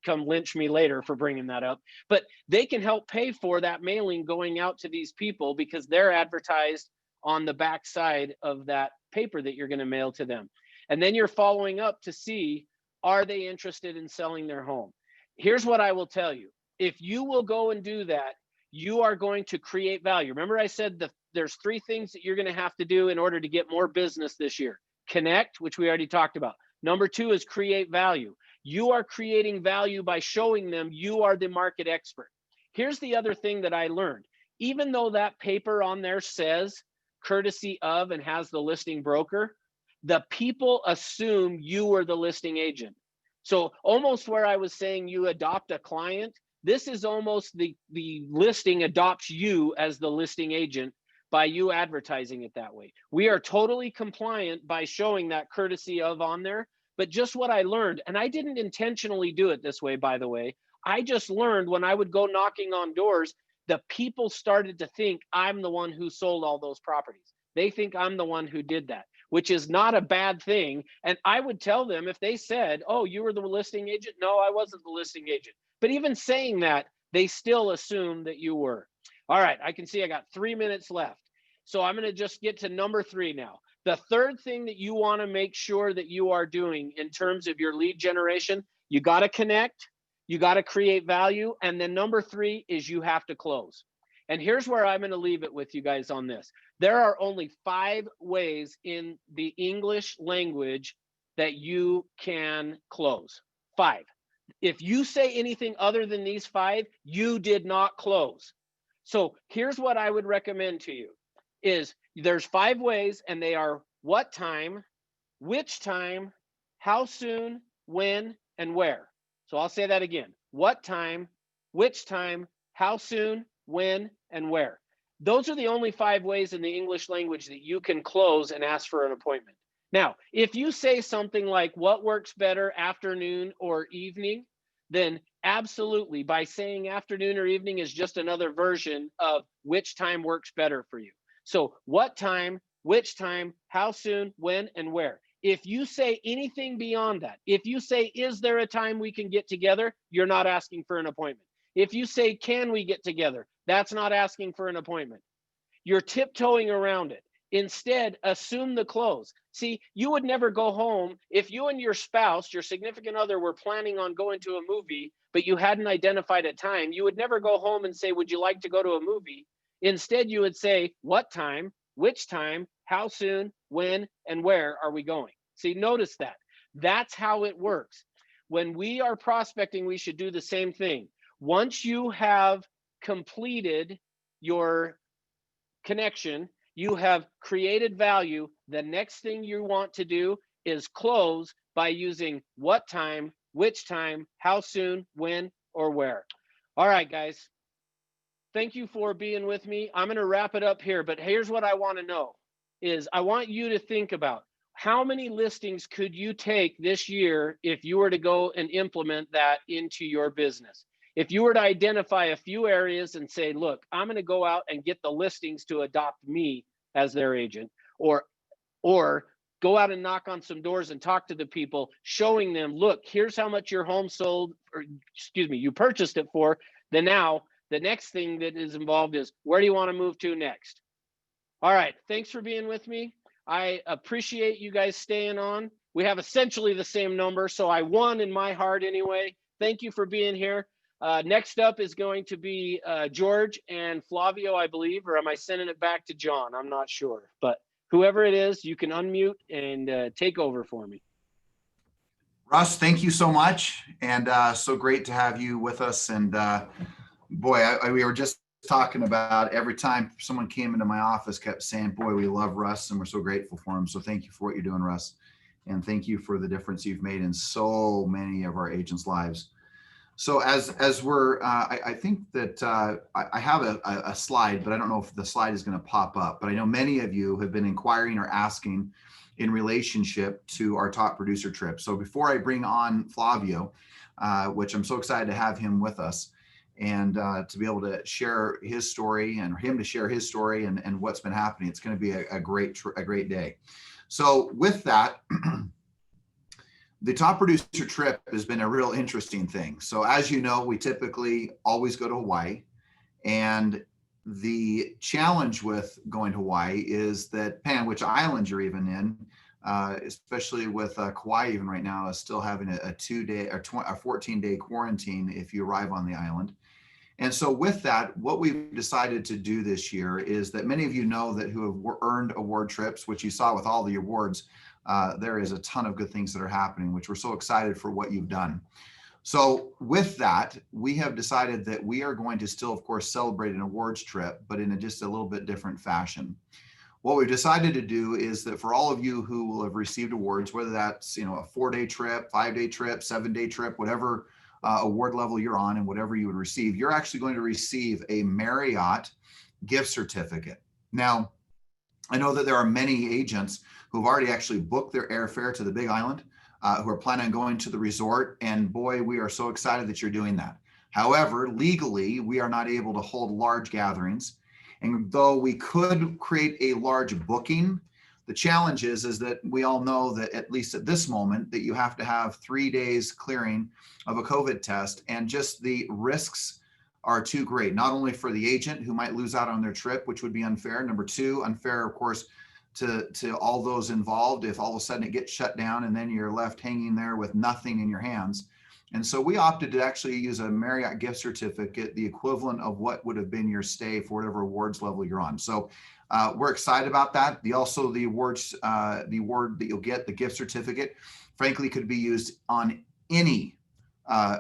come lynch me later for bringing that up, but they can help pay for that mailing going out to these people, because they're advertised on the back side of that paper that you're going to mail to them. And then you're following up to see, are they interested in selling their home? Here's what I will tell you. If you will go and do that, you are going to create value. Remember I said there's 3 things that you're going to have to do in order to get more business this year. Connect, which we already talked about. Number 2 is create value. You are creating value by showing them you are the market expert. Here's the other thing that I learned. Even though that paper on there says courtesy of and has the listing broker, the people assume you are the listing agent. So almost where I was saying you adopt a client, this is almost the listing adopts you as the listing agent by you advertising it that way. We are totally compliant by showing that courtesy of on there, but just what I learned, and I didn't intentionally do it this way, by the way, I just learned when I would go knocking on doors, the people started to think I'm the one who sold all those properties. They think I'm the one who did that, which is not a bad thing. And I would tell them if they said, oh, you were the listing agent? No, I wasn't the listing agent. But even saying that, they still assume that you were. All right, I can see I got 3 minutes left. So I'm going to just get to number 3 now. The third thing that you want to make sure that you are doing in terms of your lead generation, you got to connect, you got to create value. And then number 3 is you have to close. And here's where I'm going to leave it with you guys on this. There are only 5 ways in the English language that you can close. 5. If you say anything other than these 5, you did not close. So here's what I would recommend to you is there's 5 ways, and they are what time, which time, how soon, when, and where. So I'll say that again. What time, which time, how soon, when, and where. Those are the only 5 ways in the English language that you can close and ask for an appointment. Now, if you say something like what works better, afternoon or evening, then absolutely, by saying afternoon or evening is just another version of which time works better for you. So what time, which time, how soon, when, and where. If you say anything beyond that, if you say, is there a time we can get together? You're not asking for an appointment. If you say, can we get together? That's not asking for an appointment. You're tiptoeing around it. Instead, assume the close. See, you would never go home if you and your spouse, your significant other, were planning on going to a movie, but you hadn't identified a time. You would never go home and say, would you like to go to a movie? Instead, you would say, what time, which time, how soon, when, and where are we going? See, notice that. That's how it works. When we are prospecting, we should do the same thing. Once you have completed your connection, you have created value, the next thing you want to do is close by using what time, which time, how soon, when, or where. All right, guys. Thank you for being with me. I'm going to wrap it up here, but here's what I want to know is I want you to think about how many listings could you take this year if you were to go and implement that into your business? If you were to identify a few areas and say, look, I'm going to go out and get the listings to adopt me as their agent, or go out and knock on some doors and talk to the people, showing them, look, here's how much your home sold, or excuse me, you purchased it for. Then now the next thing that is involved is where do you want to move to next? All right. Thanks for being with me. I appreciate you guys staying on. We have essentially the same number, so I won in my heart anyway. Thank you for being here. Next up is going to be George and Flavio, I believe, or am I sending it back to John? I'm not sure, but whoever it is, you can unmute and take over for me. Russ, thank you so much. And so great to have you with us. And boy, we were just talking about every time someone came into my office kept saying, boy, we love Russ and we're so grateful for him. So thank you for what you're doing, Russ. And thank you for the difference you've made in so many of our agents' lives. So as we're, I think that I have a slide, but I don't know if the slide is going to pop up. But I know many of you have been inquiring or asking in relationship to our top producer trip. So before I bring on Flavio, which I'm so excited to have him with us, and to be able to share his story and him to share his story and what's been happening, it's going to be a great day. So with that. The top producer trip has been a real interesting thing. So as you know, we typically always go to Hawaii. And the challenge with going to Hawaii is that depending on which island you're even in, especially with Kauai even right now, is still having a 2-day or a 14-day quarantine if you arrive on the island. And so with that, what we've decided to do this year is that many of you know that who have earned award trips, which you saw with all the awards, there is a ton of good things that are happening, which we're so excited for what you've done. So with that, we have decided that we are going to still, of course, celebrate an awards trip, but in just a little bit different fashion. What we've decided to do is that for all of you who will have received awards, whether that's, a 4-day trip, 5-day trip, 7-day trip, whatever award level you're on and whatever you would receive, you're actually going to receive a Marriott gift certificate. Now, I know that there are many agents who've already actually booked their airfare to the Big Island, who are planning on going to the resort. And boy, we are so excited that you're doing that. However, legally, we are not able to hold large gatherings. And though we could create a large booking, the challenge is that we all know that at least at this moment that you have to have 3 days clearing of a COVID test, and just the risks are too great, not only for the agent who might lose out on their trip, which would be unfair. Number two, unfair, of course, to all those involved if all of a sudden it gets shut down and then you're left hanging there with nothing in your hands. And so we opted to actually use a Marriott gift certificate, the equivalent of what would have been your stay for whatever awards level you're on. So we're excited about that. The award that you'll get, the gift certificate, frankly, could be used on any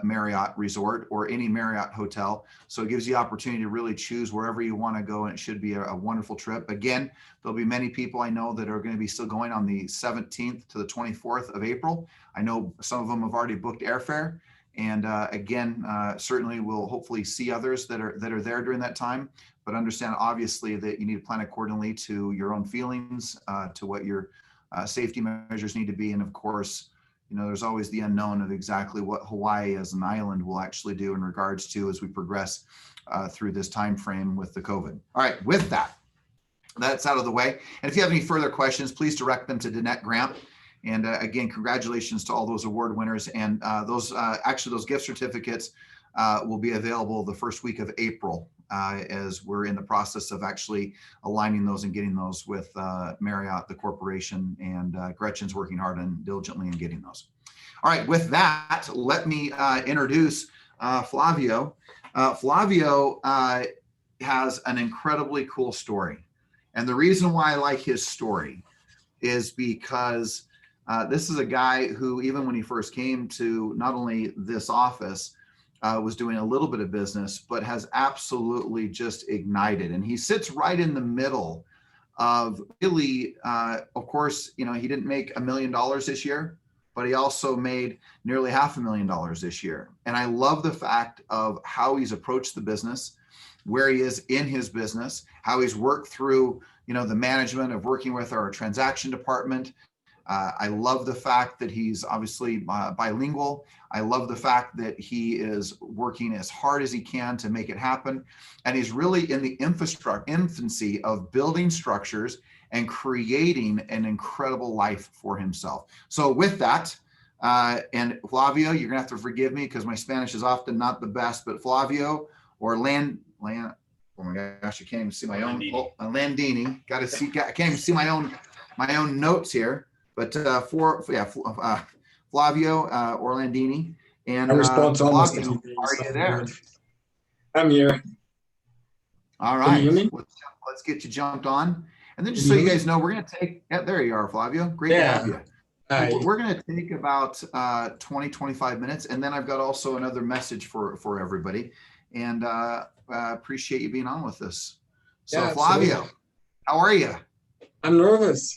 Marriott resort or any Marriott hotel. So it gives you the opportunity to really choose wherever you want to go, and it should be a wonderful trip. Again, there'll be many people I know that are going to be still going on the 17th to the 24th of April. I know some of them have already booked airfare, and again, certainly we'll hopefully see others that are there during that time, but understand obviously that you need to plan accordingly to your own feelings, to what your safety measures need to be. And of course, there's always the unknown of exactly what Hawaii as an island will actually do in regards to as we progress through this time frame with the COVID. All right, with that's out of the way. And if you have any further questions, please direct them to Danette Gramp. And again, congratulations to all those award winners. And those gift certificates will be available the first week of April, as we're in the process of actually aligning those and getting those with Marriott, the corporation, and Gretchen's working hard and diligently in getting those. All right, with that, let me introduce Flavio. Flavio has an incredibly cool story. And the reason why I like his story is because this is a guy who, even when he first came to not only this office, was doing a little bit of business, but has absolutely just ignited. And he sits right in the middle of really, of course, he didn't make $1 million this year, but he also made nearly $500,000 this year. And I love the fact of how he's approached the business, where he is in his business, how he's worked through, the management of working with our transaction department. I love the fact that he's obviously bilingual. I love the fact that he is working as hard as he can to make it happen. And he's really in the infancy of building structures and creating an incredible life for himself. So with that, and Flavio, you're gonna have to forgive me because my Spanish is often not the best, but Flavio oh my gosh, I can't even see my own, Orlandini, I can't even see my own notes here. But Flavio Orlandini, and I respond to almost Flavio, anything. are you there? I'm here. All Can you right, hear me? let's get you jumped on, and then just Can so you you hear guys know, we're gonna take. Yeah, there you are, Flavio. Great to have you. Hi. We're gonna take about 20-25 minutes, and then I've got also another message for everybody, and appreciate you being on with us. So Yeah, Flavio, absolutely. how are you? I'm nervous.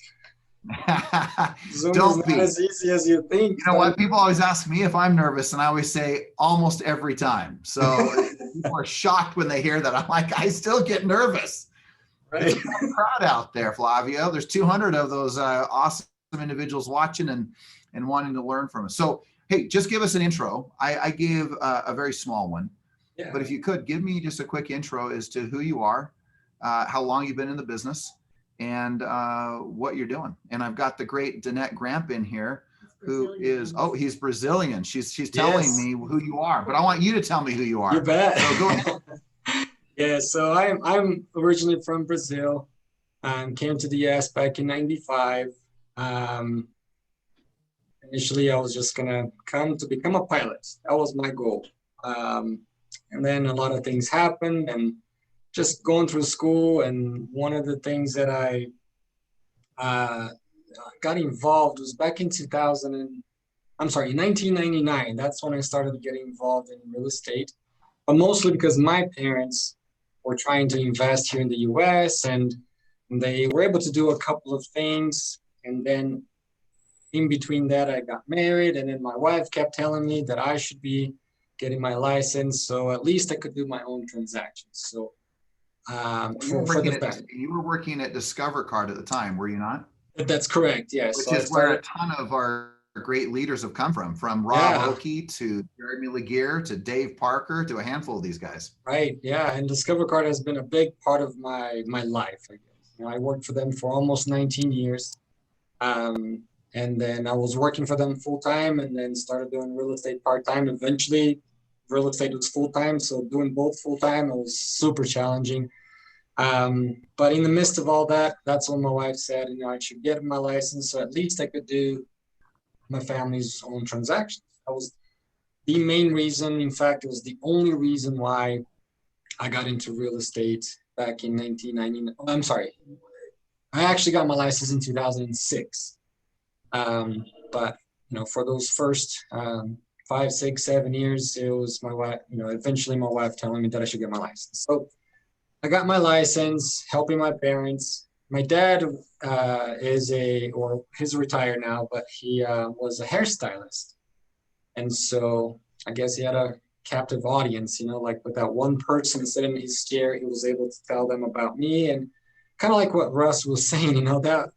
Zoom Don't is be. not as easy as you think. You know what? People always ask me if I'm nervous, and I always say almost every time. So people are shocked when they hear that. I'm like, I still get nervous. Right. It's a tough crowd out there, Flavio. There's 200 of those awesome individuals watching and wanting to learn from us. So, hey, just give us an intro. I gave a very small one, Yeah. but if you could give me just a quick intro as to who you are, how long you've been in the business, and what you're doing. And I've got the great Danette Gramp in here, who is, he's Brazilian. She's telling me who you are, but I want you to tell me who you are. You bet. So go ahead. Yeah, so I'm originally from Brazil. Came to the US back in '95. Initially, I was just gonna come to become a pilot. That was my goal. And then a lot of things happened, and just going through school. And one of the things that I got involved was back in 1999. That's when I started getting involved in real estate, but mostly because my parents were trying to invest here in the US, and they were able to do a couple of things. And then in between that, I got married, and then my wife kept telling me that I should be getting my license, so at least I could do my own transactions. So You were working at Discover Card at the time, were you not? That's correct, yes. Which So is where a ton of our great leaders have come from Rob Oakey to Jeremy Laguerre to Dave Parker to a handful of these guys. Right, yeah, and Discover Card has been a big part of my life, I guess. You know, I worked for them for almost 19 years. And then I was working for them full time, and then started doing real estate part time. Eventually, real estate was full time. So doing both full time, it was super challenging. But in the midst of all that, that's when my wife said, you know, I should get my license, so at least I could do my family's own transactions. That was the main reason. In fact, it was the only reason why I got into real estate back in 1999. Oh, I'm sorry. I actually got my license in 2006. But you know, for those first 5, 6, 7 years, it was my wife, you know, eventually my wife telling me that I should get my license. So I got my license, helping my parents. My dad he's retired now, but he was a hairstylist. And so I guess he had a captive audience, you know, like with that one person sitting in his chair, he was able to tell them about me. And kind of like what Russ was saying, you know, that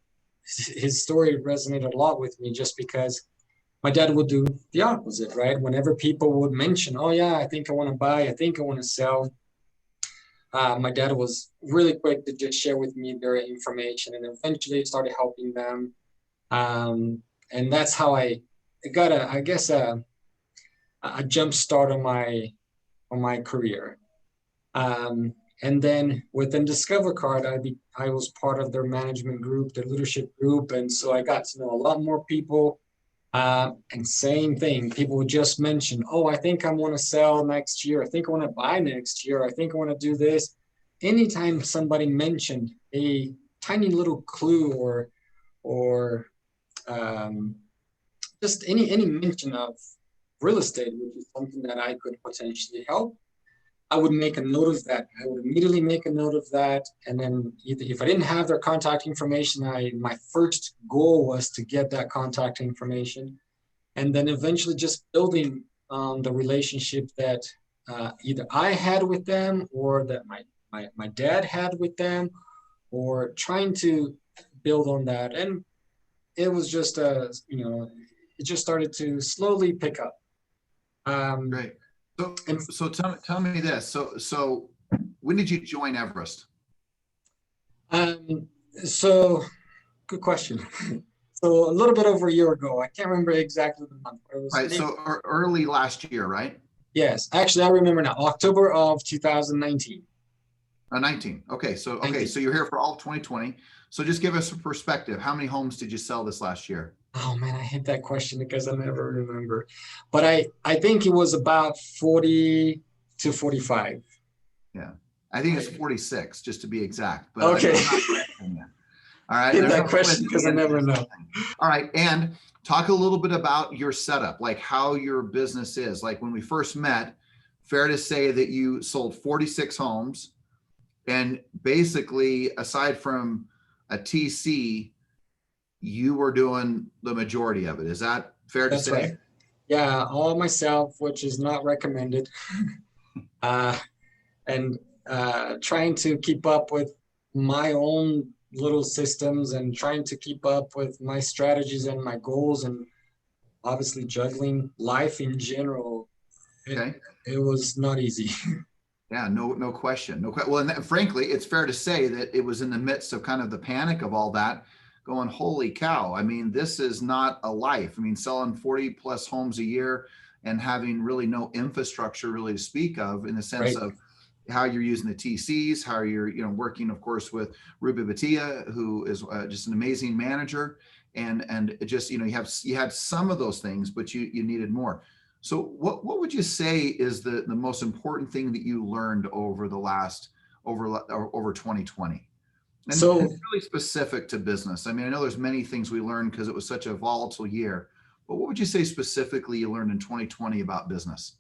his story resonated a lot with me, just because my dad would do the opposite, right? Whenever people would mention, oh yeah, I think I want to buy, I think I want to sell, my dad was really quick to just share with me their information, and eventually started helping them. And that's how I got a jump start on my career. And then within Discover Card, I was part of their management group, their leadership group. And so I got to know a lot more people. And same thing, people would just mention, oh, I think I want to sell next year. I think I want to buy next year. I think I want to do this. Anytime somebody mentioned a tiny little clue or just any mention of real estate, which is something that I could potentially help, I would make a note of that. I would immediately make a note of that. And then if I didn't have their contact information, my first goal was to get that contact information. And then eventually just building the relationship that either I had with them, or that my dad had with them, or trying to build on that. And it was just, it just started to slowly pick up. Great. So tell me this. So when did you join Everest? So good question. So a little bit over a year ago. I can't remember exactly the month. But it was Right. So early last year, right? Yes. Actually, I remember now. October of 2019. 19. Okay. So 19. So you're here for all of 2020. So just give us a perspective. How many homes did you sell this last year? Oh man, I hate that question because I never remember. But I think it was about 40 to 45. Yeah. I think it's 46, just to be exact. But okay. All right. Get that question because I never know. All right. And talk a little bit about your setup, like how your business is. Like when we first met, fair to say that you sold 46 homes, and basically aside from a TC, you were doing the majority of it. Is that fair to say? Right. Yeah, all myself, which is not recommended. And trying to keep up with my own little systems, and trying to keep up with my strategies and my goals, and obviously juggling life in general. It was not easy. Yeah, no question. Well, and frankly, it's fair to say that it was in the midst of kind of the panic of all that, going, holy cow. I mean, this is not a life. I mean, selling 40 plus homes a year and having really no infrastructure really to speak of, in the sense of how you're using the TCs, how you're, working, of course, with Ruby Batia, who is just an amazing manager. And just, you had some of those things, but you needed more. So what would you say is the most important thing that you learned over the last, over 2020? And So it's really specific to business. I mean, I know there's many things we learned because it was such a volatile year, but what would you say specifically you learned in 2020 about business?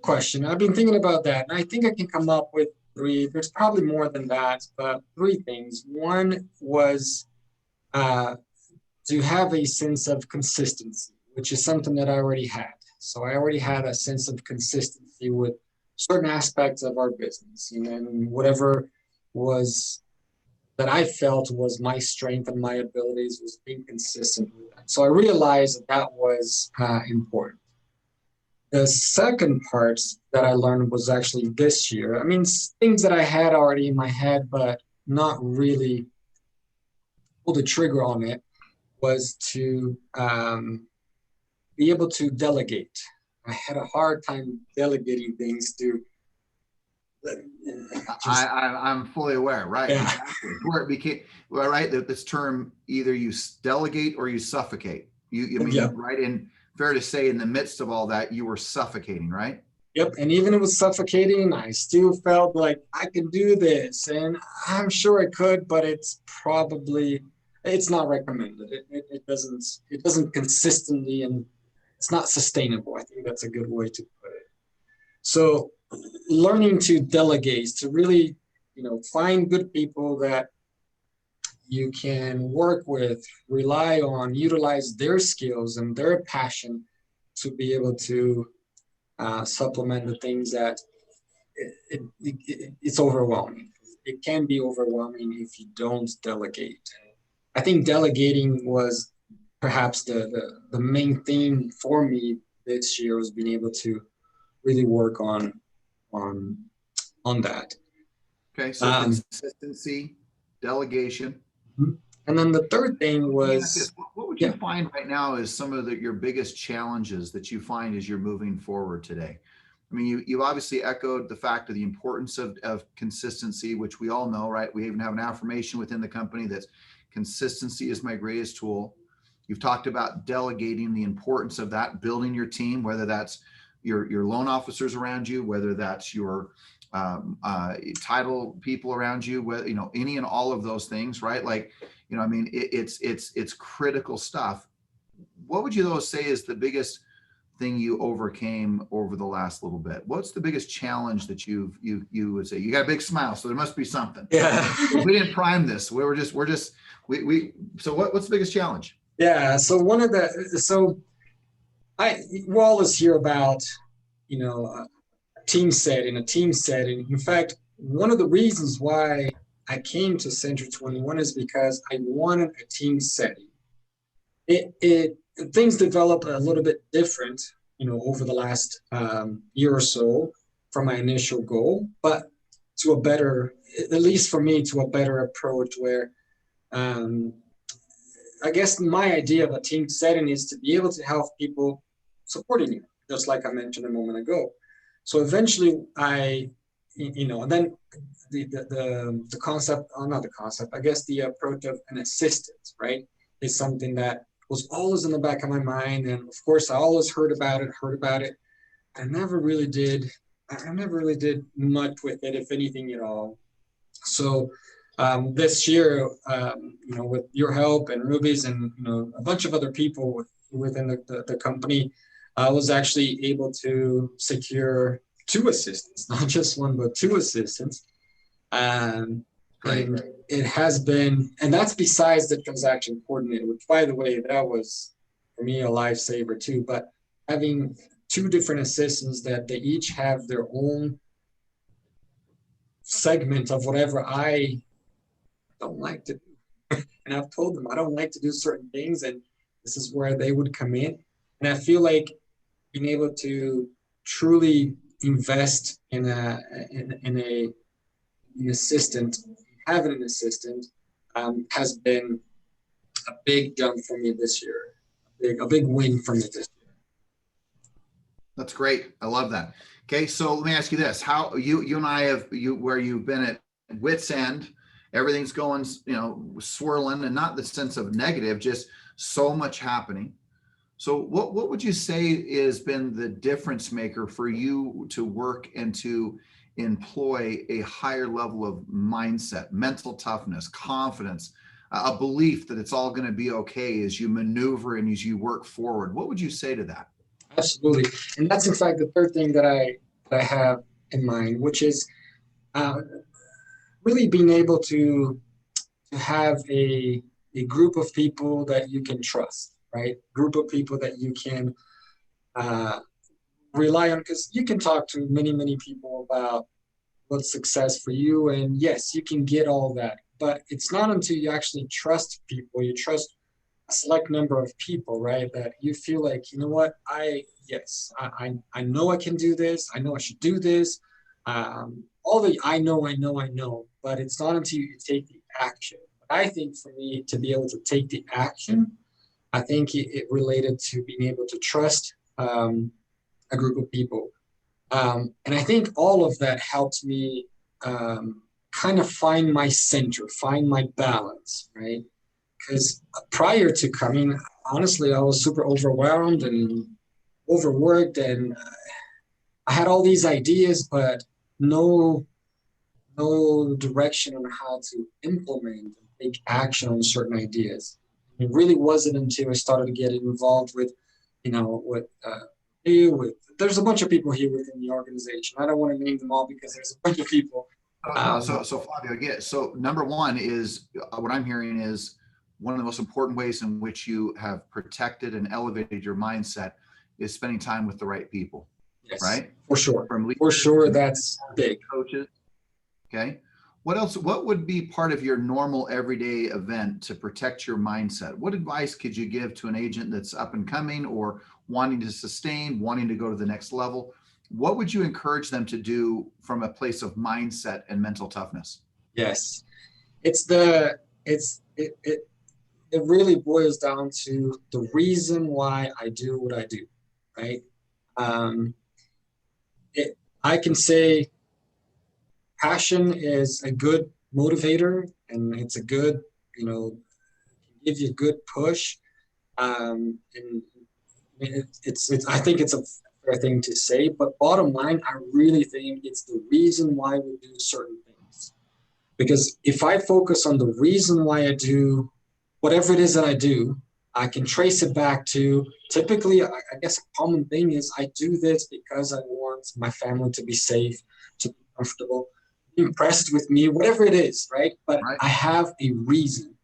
good question. I've been thinking about that, and I think I can come up with three. There's probably more than that, but three things. One was to have a sense of consistency, which is something that I already had. So I already had a sense of consistency with certain aspects of our business, and then whatever was that I felt was my strength and my abilities was being consistent with that. So I realized that that was important. The second part that I learned was actually this year. I mean, things that I had already in my head, but not really pull the trigger on it, was to be able to delegate. I had a hard time delegating things to. I'm fully aware, right? Yeah. Exactly. Where it became, well, right, this term, either you delegate or you suffocate. You I mean, Yeah. right? And fair to say, in the midst of all that, you were suffocating, right? Yep, and even it was suffocating, I still felt like I could do this, and I'm sure I could, but it's not recommended. It doesn't consistently, and it's not sustainable. I think that's a good way to put it. So learning to delegate, to really, find good people that you can work with, rely on, utilize their skills and their passion to be able to supplement the things that it's overwhelming. It can be overwhelming if you don't delegate. I think delegating was perhaps the main theme for me this year, was being able to really work on that. Okay, so consistency, delegation. And then the third thing Let me ask was, this. What would you find right now is some of your biggest challenges that you find as you're moving forward today? I mean, you've obviously echoed the fact of the importance of consistency, which we all know, right? We even have an affirmation within the company that consistency is my greatest tool. You've talked about delegating, the importance of that, building your team, whether that's your loan officers around you, whether that's your title people around you, whether, any and all of those things, right? Like, I mean, it's critical stuff. What would you say is the biggest thing you overcame over the last little bit? What's the biggest challenge that you would say? You got a big smile, so there must be something. yeah. We didn't prime this. So what's the biggest challenge? Yeah, so we always hear about, a team setting. In fact, one of the reasons why I came to Century 21 is because I wanted a team setting. Things developed a little bit different, over the last year or so from my initial goal, but to a better, at least for me, to a better approach where I guess my idea of a team setting is to be able to have people supporting you, just like I mentioned a moment ago. So eventually then the concept, not the concept, I guess the approach of an assistant, right, is something that was always in the back of my mind. And of course, I always heard about it. I never really did much with it, if anything at all. So this year, with your help and Ruby's and a bunch of other people within the company, I was actually able to secure 2 assistants, not just one, but 2 assistants. And it has been, and that's besides the transaction coordinator, which, by the way, that was for me a lifesaver too. But having 2 different assistants that they each have their own segment of whatever I don't like to do. And I've told them I don't like to do certain things, and this is where they would come in. And I feel like being able to truly invest in an assistant, having an assistant, has been a big jump for me this year, a big win for me this year. That's great. I love that. Okay, so let me ask you this: how you and I where you've been at wit's end, everything's going, swirling, and not the sense of negative, just so much happening. So what would you say has been the difference maker for you to work and to employ a higher level of mindset, mental toughness, confidence, a belief that it's all going to be okay as you maneuver and as you work forward? What would you say to that? Absolutely. And that's in fact the third thing that I have in mind, which is really being able to have a group of people that you can trust, right? Group of people that you can rely on, because you can talk to many people about what's success for you, and yes, you can get all that, but it's not until you actually trust people, you trust a select number of people, right, that you feel like, you know what, I know I can do this, I know I should do this, all the I know, but it's not until you take the action. I think for me to be able to take the action, I think it related to being able to trust a group of people. And I think all of that helped me kind of find my center, find my balance, right? Because prior to coming, honestly, I was super overwhelmed and overworked, and I had all these ideas, but no direction on how to implement and take action on certain ideas. It really wasn't until I started getting involved with, there's a bunch of people here within the organization. I don't want to name them all because there's a bunch of people. So Flavio, again, so number one is what I'm hearing is one of the most important ways in which you have protected and elevated your mindset is spending time with the right people. Yes, right? For sure. From For sure, that's big. Coaches. Okay. What else? What would be part of your normal everyday event to protect your mindset? What advice could you give to an agent that's up and coming or wanting to sustain, wanting to go to the next level? What would you encourage them to do from a place of mindset and mental toughness? Yes, it really boils down to the reason why I do what I do, right? I can say passion is a good motivator, and it's a good, give you a good push. And I think it's a fair thing to say, but bottom line, I really think it's the reason why we do certain things. Because if I focus on the reason why I do whatever it is that I do, I can trace it back to typically, I guess a common thing is I do this because I want my family to be safe, to be comfortable, be impressed with me, whatever it is, right? But Right. I have a reason.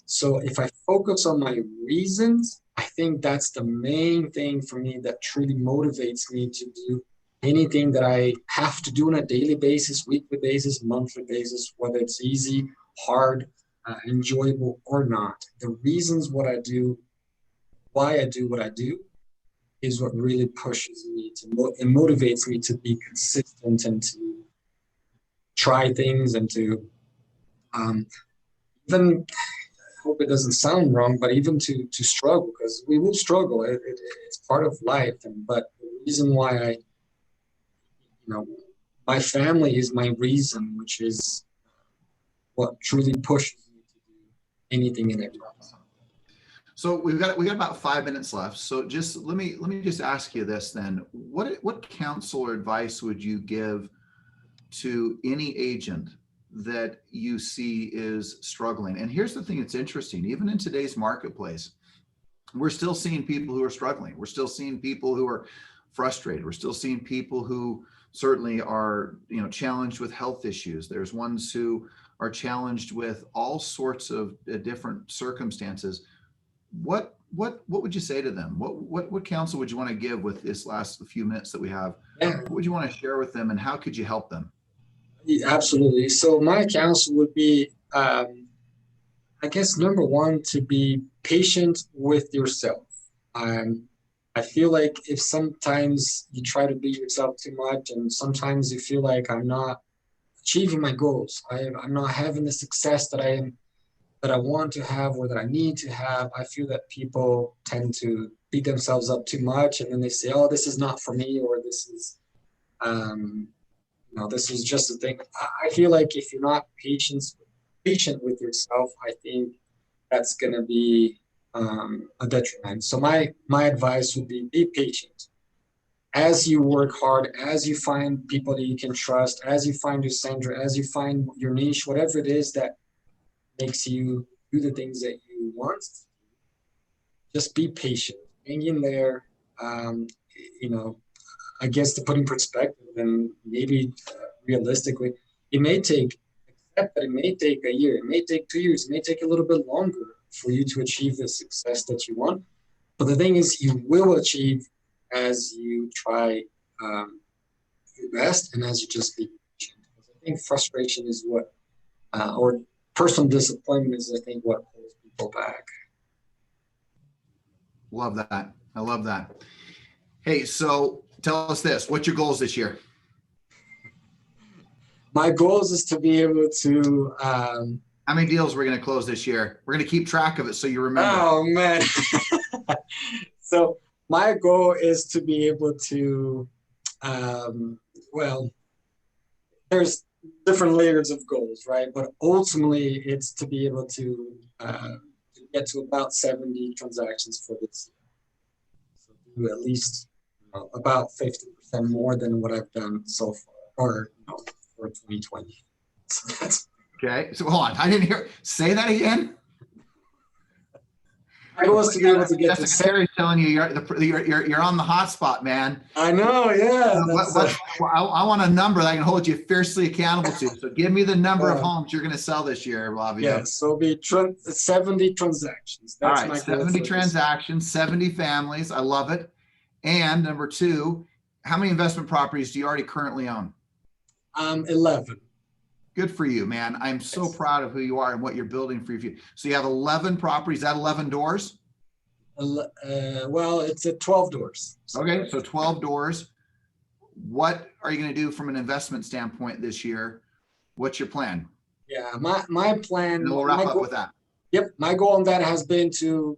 So if I focus on my reasons, I think that's the main thing for me that truly motivates me to do anything that I have to do on a daily basis, weekly basis, monthly basis, whether it's easy, hard, enjoyable or not. The reasons what I do, why I do what I do, is what really pushes me to and motivates me to be consistent and to try things and to even, I hope it doesn't sound wrong, but even to struggle, because we will struggle. It's part of life. But the reason why my family is my reason, which is what truly pushes me to do anything and everything. So we got about 5 minutes left. So just let me just ask you this then. What counsel or advice would you give to any agent that you see is struggling? And here's the thing that's interesting. Even in today's marketplace, we're still seeing people who are struggling. We're still seeing people who are frustrated. We're still seeing people who certainly are, challenged with health issues. There's ones who are challenged with all sorts of different circumstances. What would you say to them? What counsel would you want to give with this last few minutes that we have? Yeah. What would you want to share with them, and how could you help them? Yeah, absolutely. So my counsel would be, I guess, number one, to be patient with yourself. I feel like if sometimes you try to beat yourself too much, and sometimes you feel like I'm not achieving my goals, I'm not having the success that I want to have or that I need to have, I feel that people tend to beat themselves up too much, and then they say, "Oh, this is not for me," or "This is, this is just a thing." I feel like if you're not patient with yourself, I think that's going to be a detriment. So my advice would be patient. as you work hard, as you find people that you can trust, as you find your center, as you find your niche, whatever it is that makes you do the things that you want, just be patient, hang in there. Um, you know, I guess to put in perspective and maybe realistically, it may take, accept that it may take a year, it may take 2 years, it may take a little bit longer for you to achieve the success that you want. But the thing is, you will achieve as you try your best and as you just be patient. I think frustration is what, or personal disappointment is, I think, what holds people back. Love that. I love that. Hey, so tell us this, what's your goals this year? My goals is to be able to, how many deals we're going to close this year? We're going to keep track of it so you remember. oh man. So my goal is to be able to, well, there's different layers of goals, right? But ultimately, it's to be able to get to about 70 transactions for this year. So do at least about 50% more than what I've done so far, or for 2020. So that's Okay, so hold on, I didn't hear. Say that again. my goal is to be able to get to Jessica Terry's telling you you're on the hot spot, man. I know, yeah. I want a number that I can hold you fiercely accountable to. So give me the number of homes you're going to sell this year, Flavio. Yeah, so it'll be 70 transactions. That's all right, my goal 70 transactions, 70 families. I love it. And number two, how many investment properties do you already currently own? 11. Good for you, man. I'm so proud of who you are and what you're building for your future. So you have 11 properties. Is that 11 doors? Well, it's at 12 doors. Okay, so 12 doors. What are you going to do from an investment standpoint this year? What's your plan? Yeah, my plan. And we'll wrap up with that. Yep, my goal on that has been to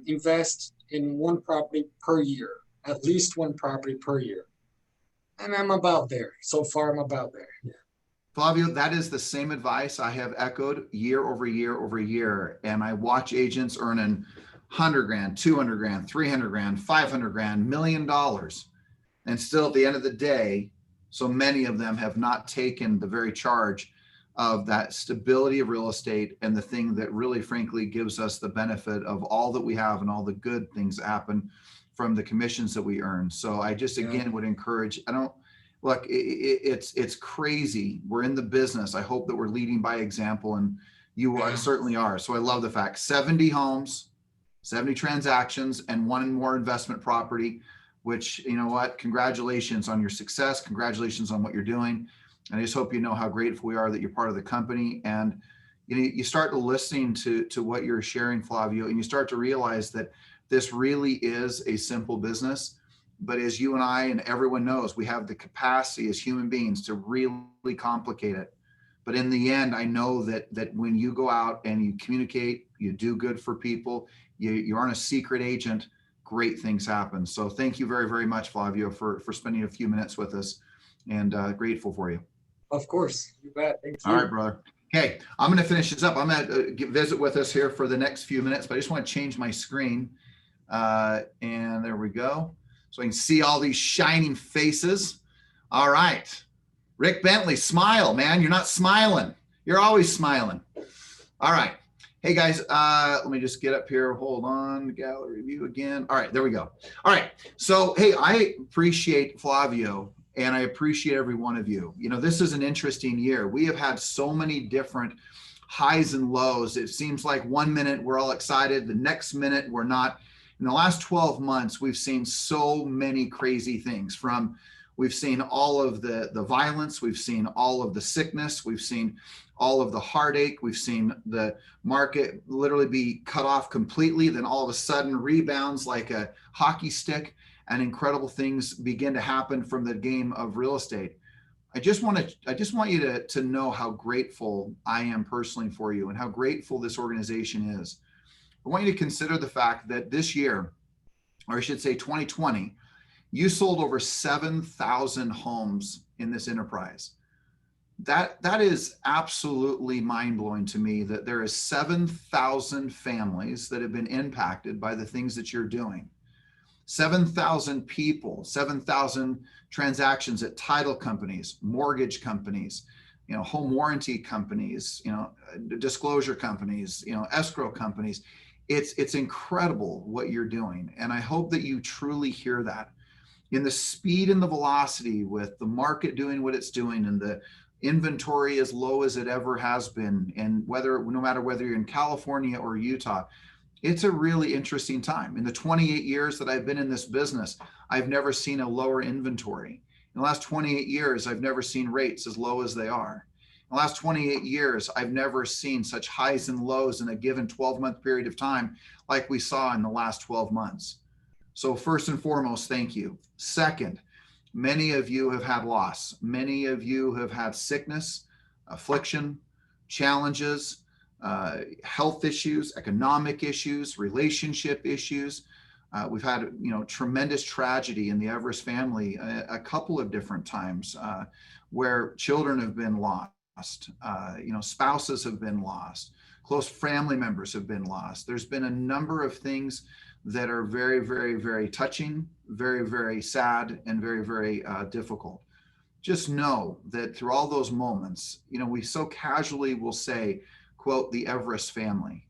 invest in one property per year, at least one property per year. And I'm about there. So far, I'm about there. Yeah. Flavio, that is the same advice I have echoed year over year over year. And I watch agents earning 100 grand, 200 grand, 300 grand, 500 grand, $1 million. And still at the end of the day, so many of them have not taken the very charge of that stability of real estate and the thing that really, frankly, gives us the benefit of all that we have and all the good things that happen from the commissions that we earn. So I just, again, would encourage, look, it's crazy. We're in the business. I hope that we're leading by example, and you certainly are. So I love the fact 70 homes, 70 transactions, and one more investment property, which, you know what, congratulations on your success. Congratulations on what you're doing. And I just hope you know how grateful we are that you're part of the company. And you start listening to what you're sharing, Flavio, and you start to realize that this really is a simple business. But as you and I and everyone knows, we have the capacity as human beings to really complicate it. But in the end, I know that when you go out and you communicate, you do good for people, you aren't a secret agent, great things happen. So thank you very, very much, Flavio, for spending a few minutes with us, and grateful for you. Of course, you bet. Thank you. All right, brother. Okay, I'm going to finish this up. I'm going to visit with us here for the next few minutes, but I just want to change my screen. And there we go. So I can see all these shining faces. All right. Rick Bentley, smile, man. You're not smiling. You're always smiling. All right. Hey, guys, let me just get up here. Hold on. Gallery view again. All right, there we go. All right. So, hey, I appreciate Flavio, and I appreciate every one of you. You know, this is an interesting year. We have had so many different highs and lows. It seems like 1 minute we're all excited. The next minute we're not. In the last 12 months, we've seen so many crazy things. We've seen all of the violence, we've seen all of the sickness, we've seen all of the heartache, we've seen the market literally be cut off completely, then all of a sudden rebounds like a hockey stick, and incredible things begin to happen from the game of real estate. I just want you to know how grateful I am personally for you and how grateful this organization is. I want you to consider the fact that this year, or I should say 2020, you sold over 7,000 homes in this enterprise. That is absolutely mind-blowing to me, that there is 7,000 families that have been impacted by the things that you're doing. 7,000 people, 7,000 transactions at title companies, mortgage companies, home warranty companies, disclosure companies, escrow companies. It's incredible what you're doing. And I hope that you truly hear that. In the speed and the velocity with the market doing what it's doing and the inventory as low as it ever has been, and no matter whether you're in California or Utah, it's a really interesting time. In the 28 years that I've been in this business, I've never seen a lower inventory. In the last 28 years, I've never seen rates as low as they are. In the last 28 years, I've never seen such highs and lows in a given 12-month period of time like we saw in the last 12 months. So first and foremost, thank you. Second, many of you have had loss. Many of you have had sickness, affliction, challenges, health issues, economic issues, relationship issues. We've had, tremendous tragedy in the Everest family a couple of different times where children have been lost, spouses have been lost, close family members have been lost. There's been a number of things that are very, very, very touching, very, very sad, and very, very difficult. Just know that through all those moments, we so casually will say, quote, the Everest family.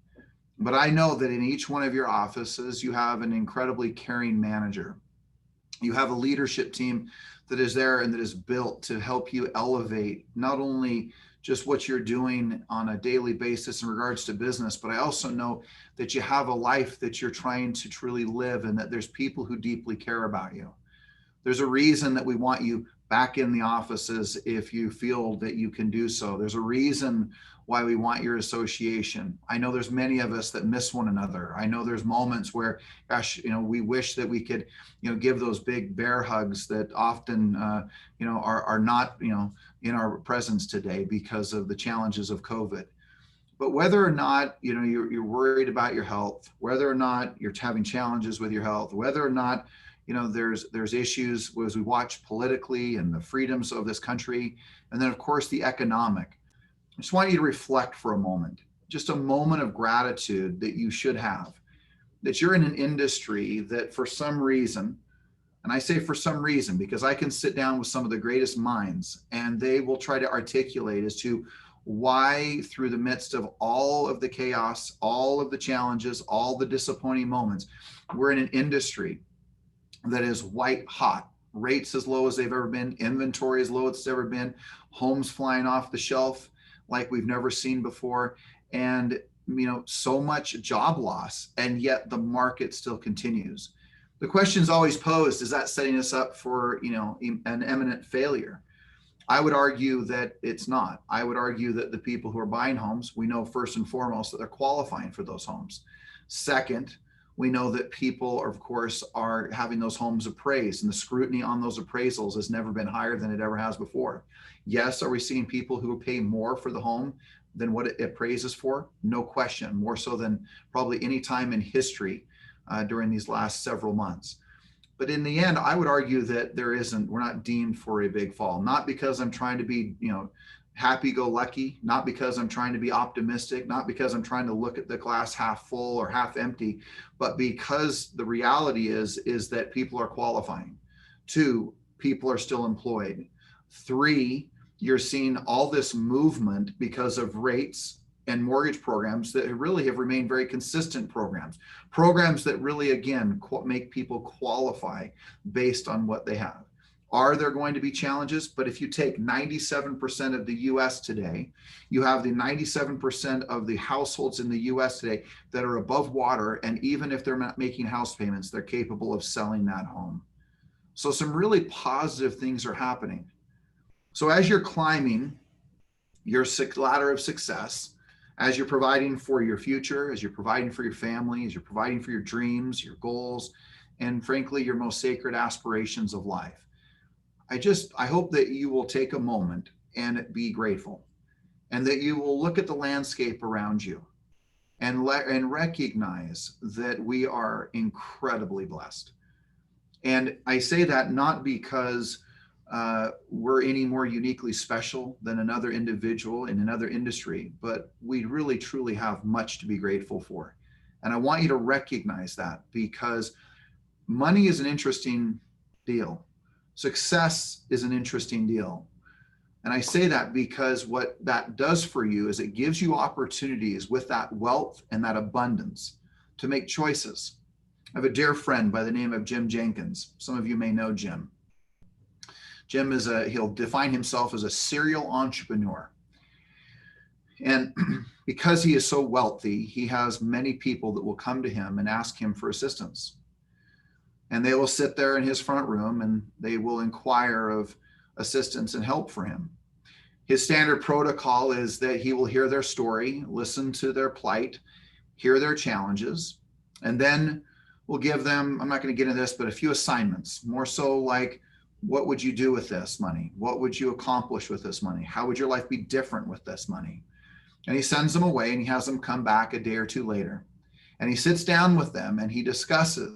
But I know that in each one of your offices, you have an incredibly caring manager. You have a leadership team that is there and that is built to help you elevate not only just what you're doing on a daily basis in regards to business, but I also know that you have a life that you're trying to truly live and that there's people who deeply care about you. There's a reason that we want you back in the offices if you feel that you can do so. There's a reason why we want your association. I know there's many of us that miss one another. I know there's moments where, gosh, we wish that we could, give those big bear hugs that often, are not, in our presence today because of the challenges of COVID. But whether or not, you're worried about your health, whether or not you're having challenges with your health, whether or not, there's issues as we watch politically and the freedoms of this country, and then of course the economic. I just want you to reflect for a moment, just a moment of gratitude that you should have, that you're in an industry that for some reason, and I say for some reason, because I can sit down with some of the greatest minds and they will try to articulate as to why through the midst of all of the chaos, all of the challenges, all the disappointing moments, we're in an industry that is white hot, rates as low as they've ever been, inventory as low as it's ever been, homes flying off the shelf like we've never seen before, and so much job loss, and yet the market still continues. The question is always posed, is that setting us up for an imminent failure? I would argue that it's not. I would argue that the people who are buying homes, we know first and foremost that they're qualifying for those homes. Second, we know that people, of course, are having those homes appraised, and the scrutiny on those appraisals has never been higher than it ever has before. Yes, are we seeing people who pay more for the home than what it appraises for? No question, more so than probably any time in history during these last several months. But in the end, I would argue that we're not deemed for a big fall, not because I'm trying to be, happy-go-lucky, not because I'm trying to be optimistic, not because I'm trying to look at the glass half full or half empty, but because the reality is that people are qualifying. 2, people are still employed. 3, you're seeing all this movement because of rates and mortgage programs that really have remained very consistent programs that really, again, make people qualify based on what they have. Are there going to be challenges? But if you take 97% of the US today, you have the 97% of the households in the US today that are above water. And even if they're not making house payments, they're capable of selling that home. So some really positive things are happening. So as you're climbing your ladder of success, as you're providing for your future, as you're providing for your family, as you're providing for your dreams, your goals, and frankly, your most sacred aspirations of life, I hope that you will take a moment and be grateful, and that you will look at the landscape around you and recognize that we are incredibly blessed. And I say that not because we're any more uniquely special than another individual in another industry, but we really truly have much to be grateful for. And I want you to recognize that, because money is an interesting deal. Success is an interesting deal. And I say that because what that does for you is it gives you opportunities with that wealth and that abundance to make choices. I have a dear friend by the name of Jim Jenkins. Some of you may know Jim. Jim he'll define himself as a serial entrepreneur. And because he is so wealthy, he has many people that will come to him and ask him for assistance. And they will sit there in his front room and they will inquire of assistance and help for him. His standard protocol is that he will hear their story, listen to their plight, hear their challenges, and then we'll give them, I'm not going to get into this, but a few assignments, more so like, what would you do with this money? What would you accomplish with this money? How would your life be different with this money? And he sends them away and he has them come back a day or two later. And he sits down with them and he discusses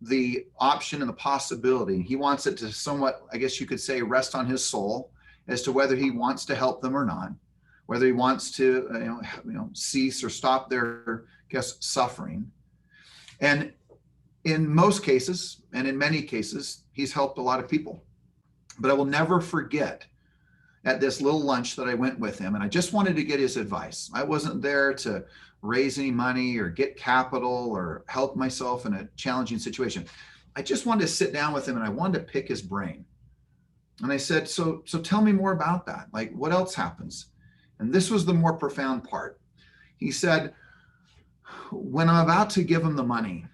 the option and the possibility. He wants it to somewhat, I guess you could say, rest on his soul as to whether he wants to help them or not, whether he wants to cease or stop their, suffering. And in most cases, and in many cases, he's helped a lot of people. But I will never forget at this little lunch that I went with him, and I just wanted to get his advice. I wasn't there to raise any money or get capital or help myself in a challenging situation. I just wanted to sit down with him and I wanted to pick his brain. And I said, so tell me more about that. Like, what else happens? And this was the more profound part. He said, when I'm about to give them the money,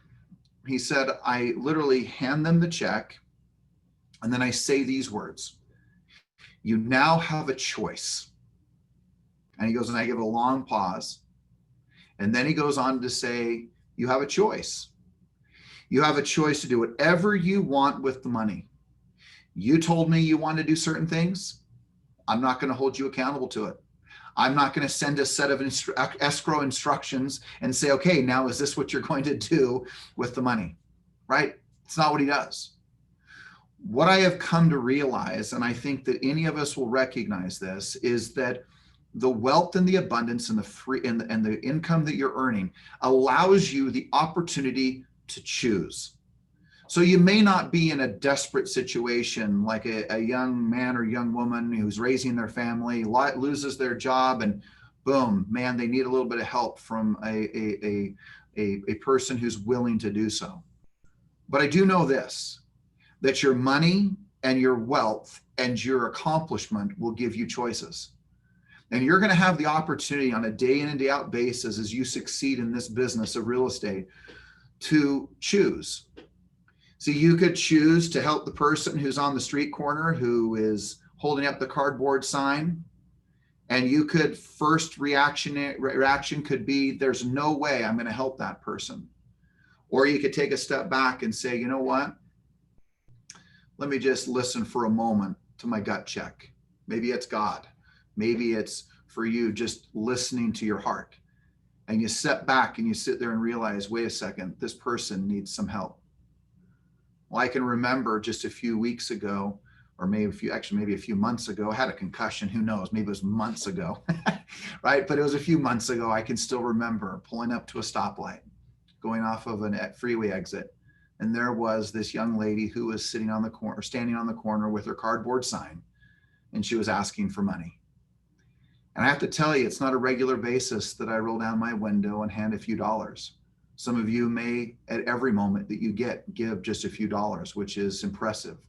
he said, I literally hand them the check and then I say these words: you now have a choice. And he goes, and I give a long pause. And then he goes on to say, you have a choice. You have a choice to do whatever you want with the money. You told me you want to do certain things. I'm not going to hold you accountable to it. I'm not going to send a set of escrow instructions and say, okay, now is this what you're going to do with the money? Right? It's not what he does. What I have come to realize, and I think that any of us will recognize this, is that the wealth and the abundance and the free and the income that you're earning allows you the opportunity to choose. So you may not be in a desperate situation like a young man or young woman who's raising their family, loses their job, and boom, man, they need a little bit of help from a person who's willing to do so. But I do know this, that your money and your wealth and your accomplishment will give you choices. And you're going to have the opportunity on a day in and day out basis as you succeed in this business of real estate to choose. So you could choose to help the person who's on the street corner who is holding up the cardboard sign. And you could first reaction could be, there's no way I'm going to help that person. Or you could take a step back and say, you know what? Let me just listen for a moment to my gut check. Maybe it's God. Maybe it's for you just listening to your heart. And you step back and you sit there and realize, wait a second, this person needs some help. Well, I can remember just a few weeks ago, or maybe a few months ago, I had a concussion, who knows, maybe it was months ago, right? But it was a few months ago. I can still remember pulling up to a stoplight, going off of a freeway exit. And there was this young lady who was standing on the corner with her cardboard sign, and she was asking for money. And I have to tell you, it's not a regular basis that I roll down my window and hand a few dollars. Some of you may, at every moment that you give just a few dollars, which is impressive.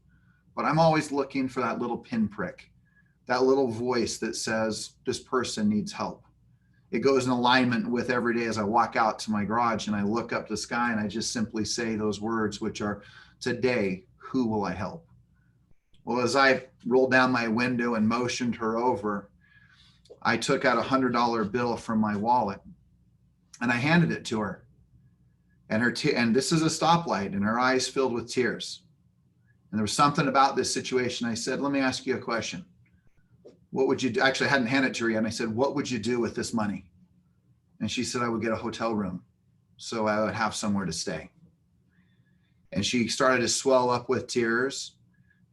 But I'm always looking for that little pinprick, that little voice that says, this person needs help. It goes in alignment with every day as I walk out to my garage and I look up the sky and I just simply say those words, which are, today, who will I help? Well, as I rolled down my window and motioned her over, I took out $100 bill from my wallet and I handed it to her. And this is a stoplight, and her eyes filled with tears. And there was something about this situation. I said, let me ask you a question. What would you do? Actually, I hadn't handed it to her yet. And I said, what would you do with this money? And she said, I would get a hotel room so I would have somewhere to stay. And she started to swell up with tears.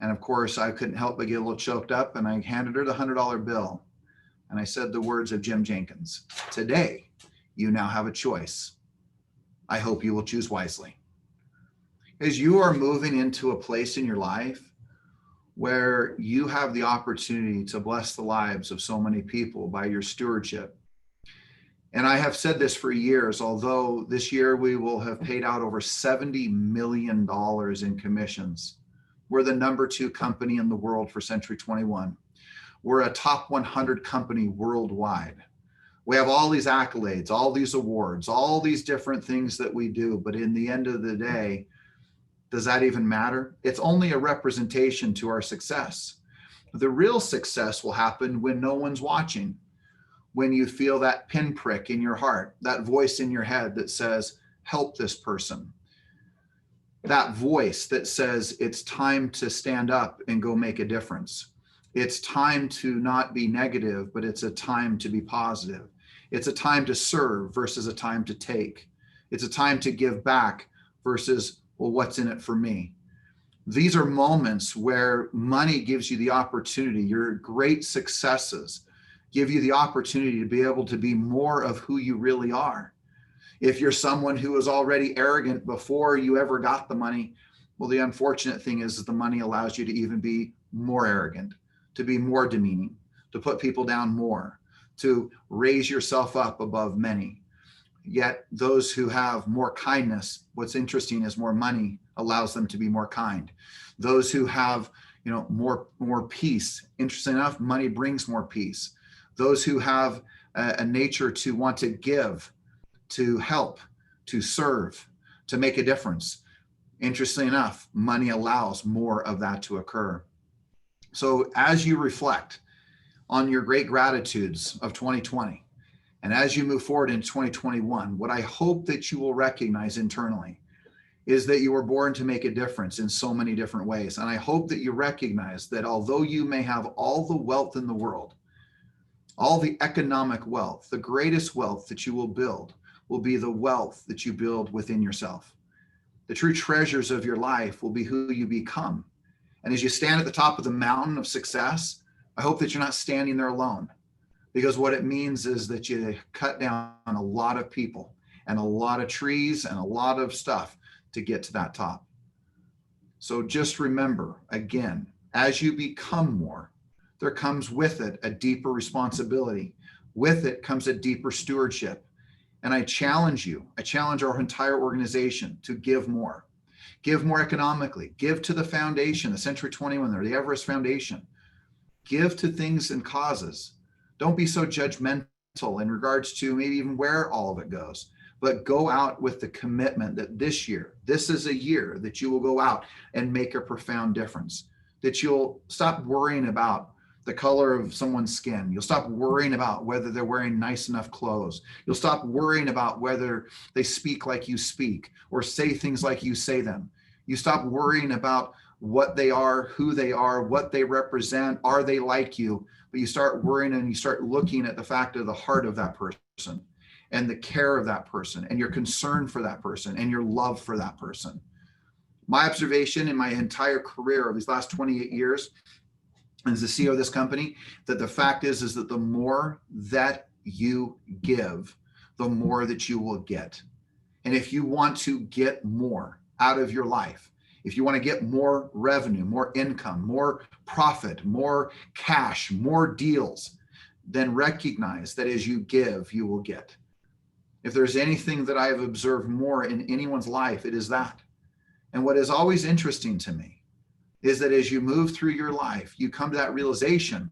And of course, I couldn't help but get a little choked up. And I handed her the $100 bill. And I said the words of Jim Jenkins: today, you now have a choice. I hope you will choose wisely. as you are moving into a place in your life where you have the opportunity to bless the lives of so many people by your stewardship. And I have said this for years, although this year we will have paid out over $70 million in commissions. We're the #2 company in the world for Century 21. We're a top 100 company worldwide. We have all these accolades, all these awards, all these different things that we do. But in the end of the day, does that even matter? It's only a representation to our success. The real success will happen when no one's watching, when you feel that pinprick in your heart, that voice in your head that says, help this person. That voice that says it's time to stand up and go make a difference. It's time to not be negative, but it's a time to be positive. It's a time to serve versus a time to take. It's a time to give back versus, well, what's in it for me? These are moments where money gives you the opportunity. Your great successes give you the opportunity to be able to be more of who you really are. If you're someone who was already arrogant before you ever got the money, well, the unfortunate thing is that the money allows you to even be more arrogant, to be more demeaning, to put people down more, to raise yourself up above many. Yet those who have more kindness, what's interesting is more money allows them to be more kind. Those who have, more peace, interesting enough, money brings more peace. Those who have a nature to want to give, to help, to serve, to make a difference. Interestingly enough, money allows more of that to occur. So as you reflect on your great gratitudes of 2020, and as you move forward in 2021, what I hope that you will recognize internally is that you were born to make a difference in so many different ways. And I hope that you recognize that although you may have all the wealth in the world, all the economic wealth, the greatest wealth that you will build will be the wealth that you build within yourself. The true treasures of your life will be who you become. And as you stand at the top of the mountain of success, I hope that you're not standing there alone, because what it means is that you cut down a lot of people and a lot of trees and a lot of stuff to get to that top. So just remember, again, as you become more, there comes with it a deeper responsibility. With it comes a deeper stewardship. And I challenge you, I challenge our entire organization to give more economically, give to the foundation, the Century 21 or the Everest Foundation, give to things and causes. Don't be so judgmental in regards to maybe even where all of it goes, but go out with the commitment that this year, this is a year that you will go out and make a profound difference, that you'll stop worrying about the color of someone's skin. You'll stop worrying about whether they're wearing nice enough clothes. You'll stop worrying about whether they speak like you speak or say things like you say them. You stop worrying about what they are, who they are, what they represent, are they like you? But you start worrying and you start looking at the fact of the heart of that person and the care of that person and your concern for that person and your love for that person. My observation in my entire career of these last 28 years as the CEO of this company, that the fact is that the more that you give, the more that you will get. And if you want to get more out of your life, if you want to get more revenue, more income, more profit, more cash, more deals, then recognize that as you give, you will get. If there's anything that I have observed more in anyone's life, it is that. And what is always interesting to me is that as you move through your life, you come to that realization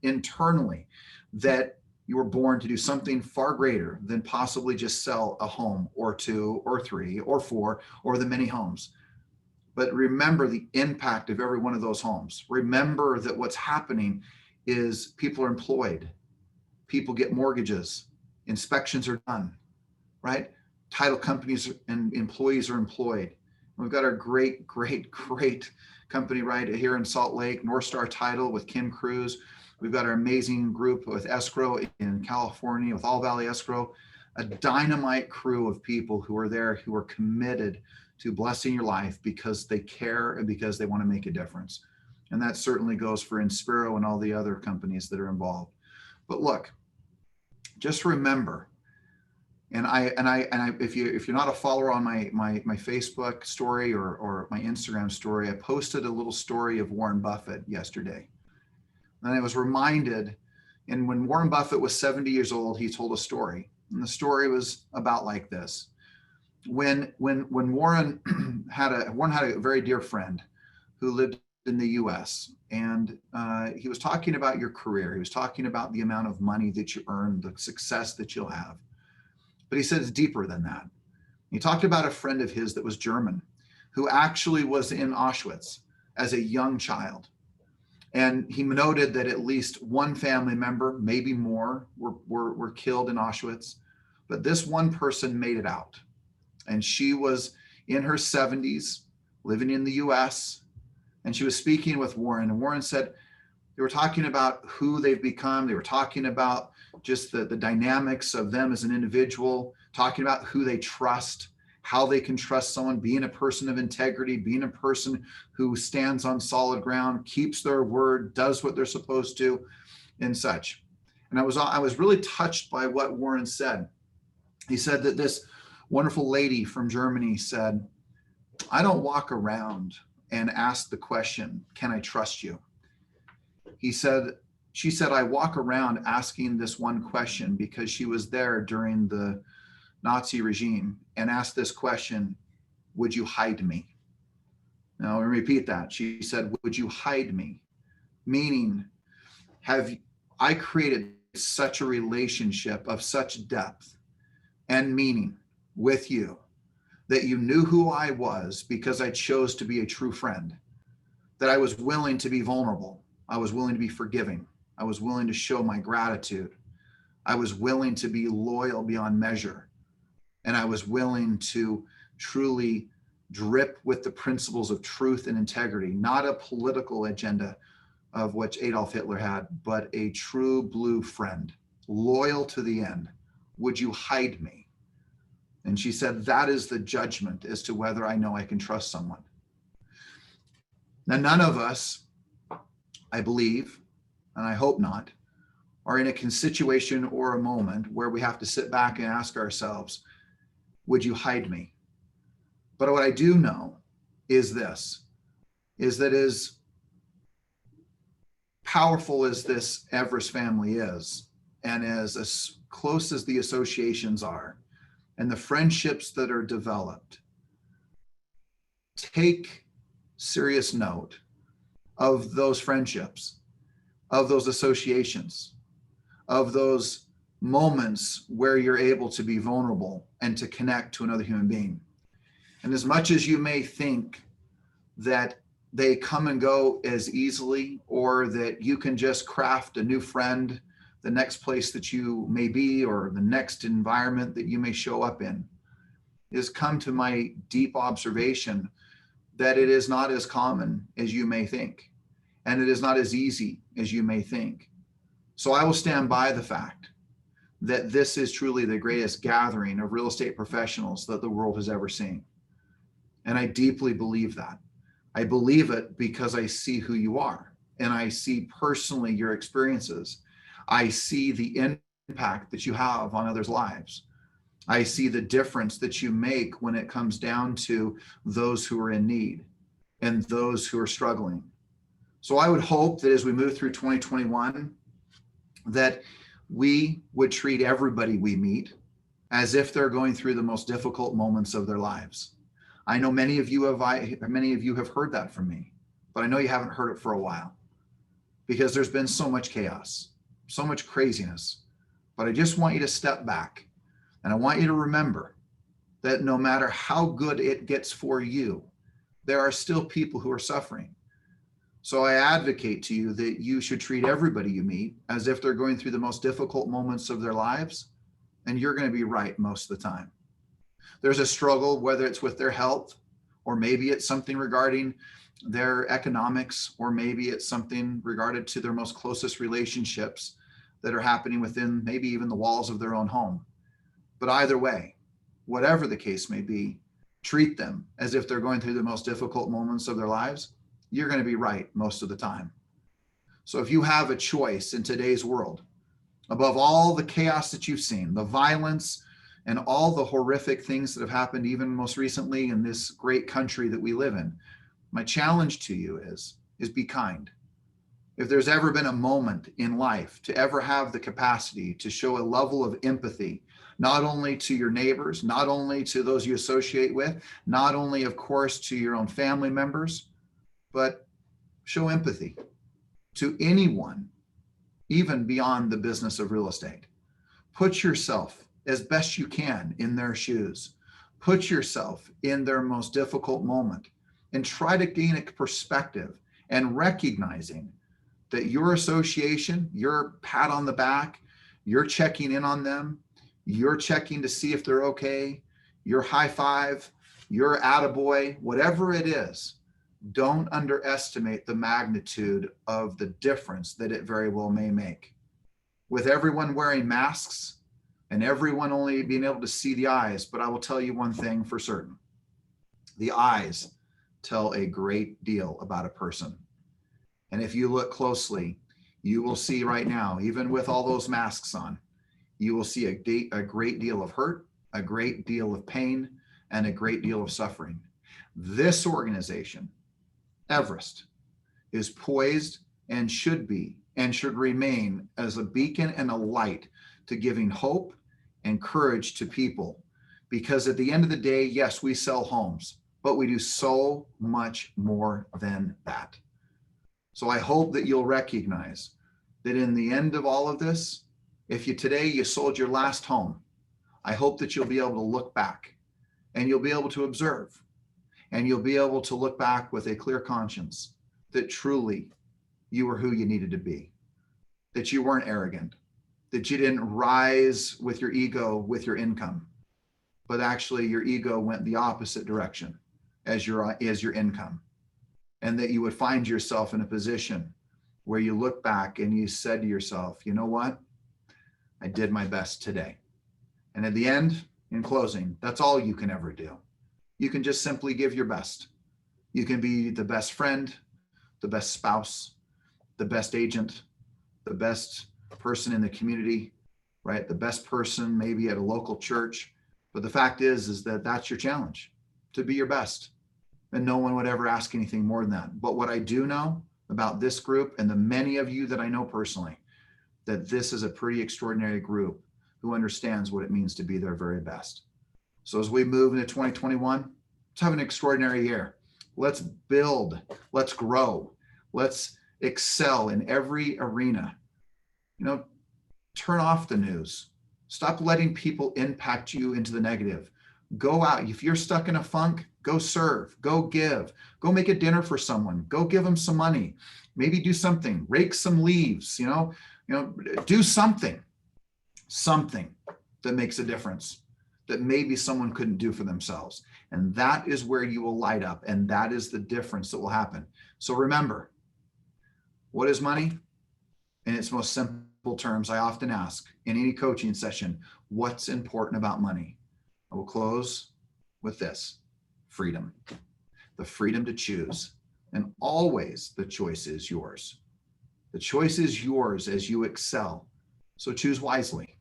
internally that you were born to do something far greater than possibly just sell a home or 2 or 3 or 4 or the many homes. But remember the impact of every one of those homes. Remember that what's happening is people are employed. People get mortgages. Inspections are done, right? Title companies and employees are employed. We've got our great company right here in Salt Lake, North Star Title with Kim Cruz. We've got our amazing group with Escrow in California with All Valley Escrow, a dynamite crew of people who are there, who are committed to blessing your life because they care and because they want to make a difference. And that certainly goes for Inspiro and all the other companies that are involved. But look, just remember And if you're not a follower on my Facebook story or my Instagram story, I posted a little story of Warren Buffett yesterday. And I was reminded, and when Warren Buffett was 70 years old, he told a story. And the story was about like this. When Warren had a very dear friend who lived in the US, and he was talking about your career. He was talking about the amount of money that you earn, the success that you'll have. But he said it's deeper than that. He talked about a friend of his that was German, who actually was in Auschwitz as a young child. And he noted that at least one family member, maybe more, were killed in Auschwitz. But this one person made it out. And she was in her 70s, living in the US. And she was speaking with Warren. And Warren said, they were talking about who they've become. They were talking about just the dynamics of them as an individual, talking about who they trust, how they can trust someone, being a person of integrity, being a person who stands on solid ground, keeps their word, does what they're supposed to, and such. And I was really touched by what Warren said. He said that this wonderful lady from Germany said, I don't walk around and ask the question, can I trust you? She said, I walk around asking this one question because she was there during the Nazi regime and asked this question, would you hide me? Now, I'll repeat that. She said, would you hide me? Meaning, have I created such a relationship of such depth and meaning with you that you knew who I was because I chose to be a true friend, that I was willing to be vulnerable. I was willing to be forgiving. I was willing to show my gratitude. I was willing to be loyal beyond measure. And I was willing to truly drip with the principles of truth and integrity, not a political agenda of which Adolf Hitler had, but a true blue friend, loyal to the end. Would you hide me? And she said, that is the judgment as to whether I know I can trust someone. Now, none of us, I believe, and I hope not, are in a situation or a moment where we have to sit back and ask ourselves, would you hide me? But what I do know is this, is that as powerful as this Everest family is, and as close as the associations are, and the friendships that are developed, take serious note of those friendships, of those associations, of those moments where you're able to be vulnerable and to connect to another human being. And as much as you may think that they come and go as easily, or that you can just craft a new friend the next place that you may be, or the next environment that you may show up in, is come to my deep observation that it is not as common as you may think. And it is not as easy as you may think. So I will stand by the fact that this is truly the greatest gathering of real estate professionals that the world has ever seen. And I deeply believe that. I believe it because I see who you are, and I see personally your experiences. I see the impact that you have on others' lives. I see the difference that you make when it comes down to those who are in need and those who are struggling. So I would hope that as we move through 2021, that we would treat everybody we meet as if they're going through the most difficult moments of their lives. I know many of you have heard that from me, but I know you haven't heard it for a while because there's been so much chaos, so much craziness. But I just want you to step back, and I want you to remember that no matter how good it gets for you, there are still people who are suffering. So I advocate to you that you should treat everybody you meet as if they're going through the most difficult moments of their lives, and you're going to be right most of the time. There's a struggle, whether it's with their health, or maybe it's something regarding their economics, or maybe it's something regarded to their most closest relationships that are happening within maybe even the walls of their own home. But either way, whatever the case may be, treat them as if they're going through the most difficult moments of their lives. You're going to be right most of the time. So if you have a choice in today's world, above all the chaos that you've seen, the violence and all the horrific things that have happened, even most recently in this great country that we live in. My challenge to you is be kind. If there's ever been a moment in life to ever have the capacity to show a level of empathy, not only to your neighbors, not only to those you associate with, not only, of course, to your own family members, but show empathy to anyone, even beyond the business of real estate. Put yourself as best you can in their shoes. Put yourself in their most difficult moment and try to gain a perspective and recognizing that your association, your pat on the back, you're checking in on them, you're checking to see if they're okay, your high five, your attaboy, whatever it is, don't underestimate the magnitude of the difference that it very well may make. With everyone wearing masks and everyone only being able to see the eyes, but I will tell you one thing for certain. The eyes tell a great deal about a person. And if you look closely, you will see right now, even with all those masks on, you will see a great deal of hurt, a great deal of pain, and a great deal of suffering. This organization, Everest, is poised and should be and should remain as a beacon and a light to giving hope and courage to people. Because at the end of the day, yes, we sell homes, but we do so much more than that. So I hope that you'll recognize that in the end of all of this, if today you sold your last home, I hope that you'll be able to look back and you'll be able to observe and you'll be able to look back with a clear conscience that truly you were who you needed to be, that you weren't arrogant, that you didn't rise with your ego, with your income, but actually your ego went the opposite direction as your income. And that you would find yourself in a position where you look back and you said to yourself, you know what? I did my best today. And at the end, in closing, that's all you can ever do. You can just simply give your best. You can be the best friend, the best spouse, the best agent, the best person in the community, right? The best person maybe at a local church. But the fact is that that's your challenge, to be your best. And no one would ever ask anything more than that. But what I do know about this group and the many of you that I know personally, that this is a pretty extraordinary group who understands what it means to be their very best. So as we move into 2021, let's have an extraordinary year. Let's build, let's grow, let's excel in every arena. Turn off the news. Stop letting people impact you into the negative. Go out. If you're stuck in a funk, go serve, go give, go make a dinner for someone, go give them some money, maybe do something, rake some leaves, do something that makes a difference that maybe someone couldn't do for themselves. And that is where you will light up. And that is the difference that will happen. So remember, what is money? In its most simple terms, I often ask in any coaching session, what's important about money? I will close with this: freedom, the freedom to choose. And always the choice is yours. The choice is yours as you excel. So choose wisely,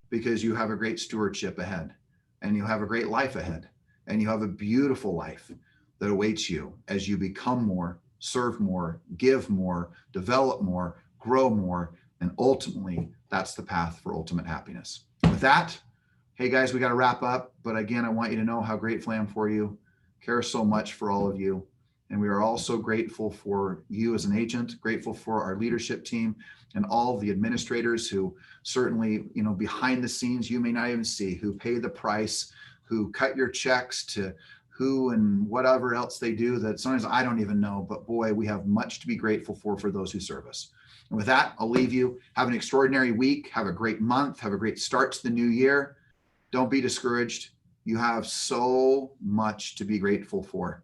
because you have a great stewardship ahead, and you have a great life ahead, and you have a beautiful life that awaits you as you become more, serve more, give more, develop more, grow more, and ultimately that's the path for ultimate happiness. With that, hey guys, we got to wrap up. But again, I want you to know how grateful I am for you. Care so much for all of you. And we are also grateful for you as an agent, grateful for our leadership team and all of the administrators who certainly, behind the scenes, you may not even see, who pay the price, who cut your checks to who and whatever else they do that sometimes I don't even know. But boy, we have much to be grateful for those who serve us. And with that, I'll leave you. Have an extraordinary week. Have a great month. Have a great start to the new year. Don't be discouraged. You have so much to be grateful for.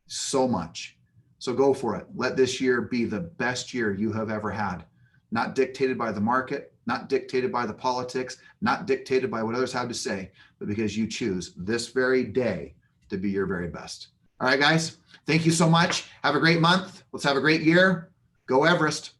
So much. So go for it. Let this year be the best year you have ever had. Not dictated by the market, not dictated by the politics, not dictated by what others have to say, but because you choose this very day to be your very best. All right, guys. Thank you so much. Have a great month. Let's have a great year. Go Everest.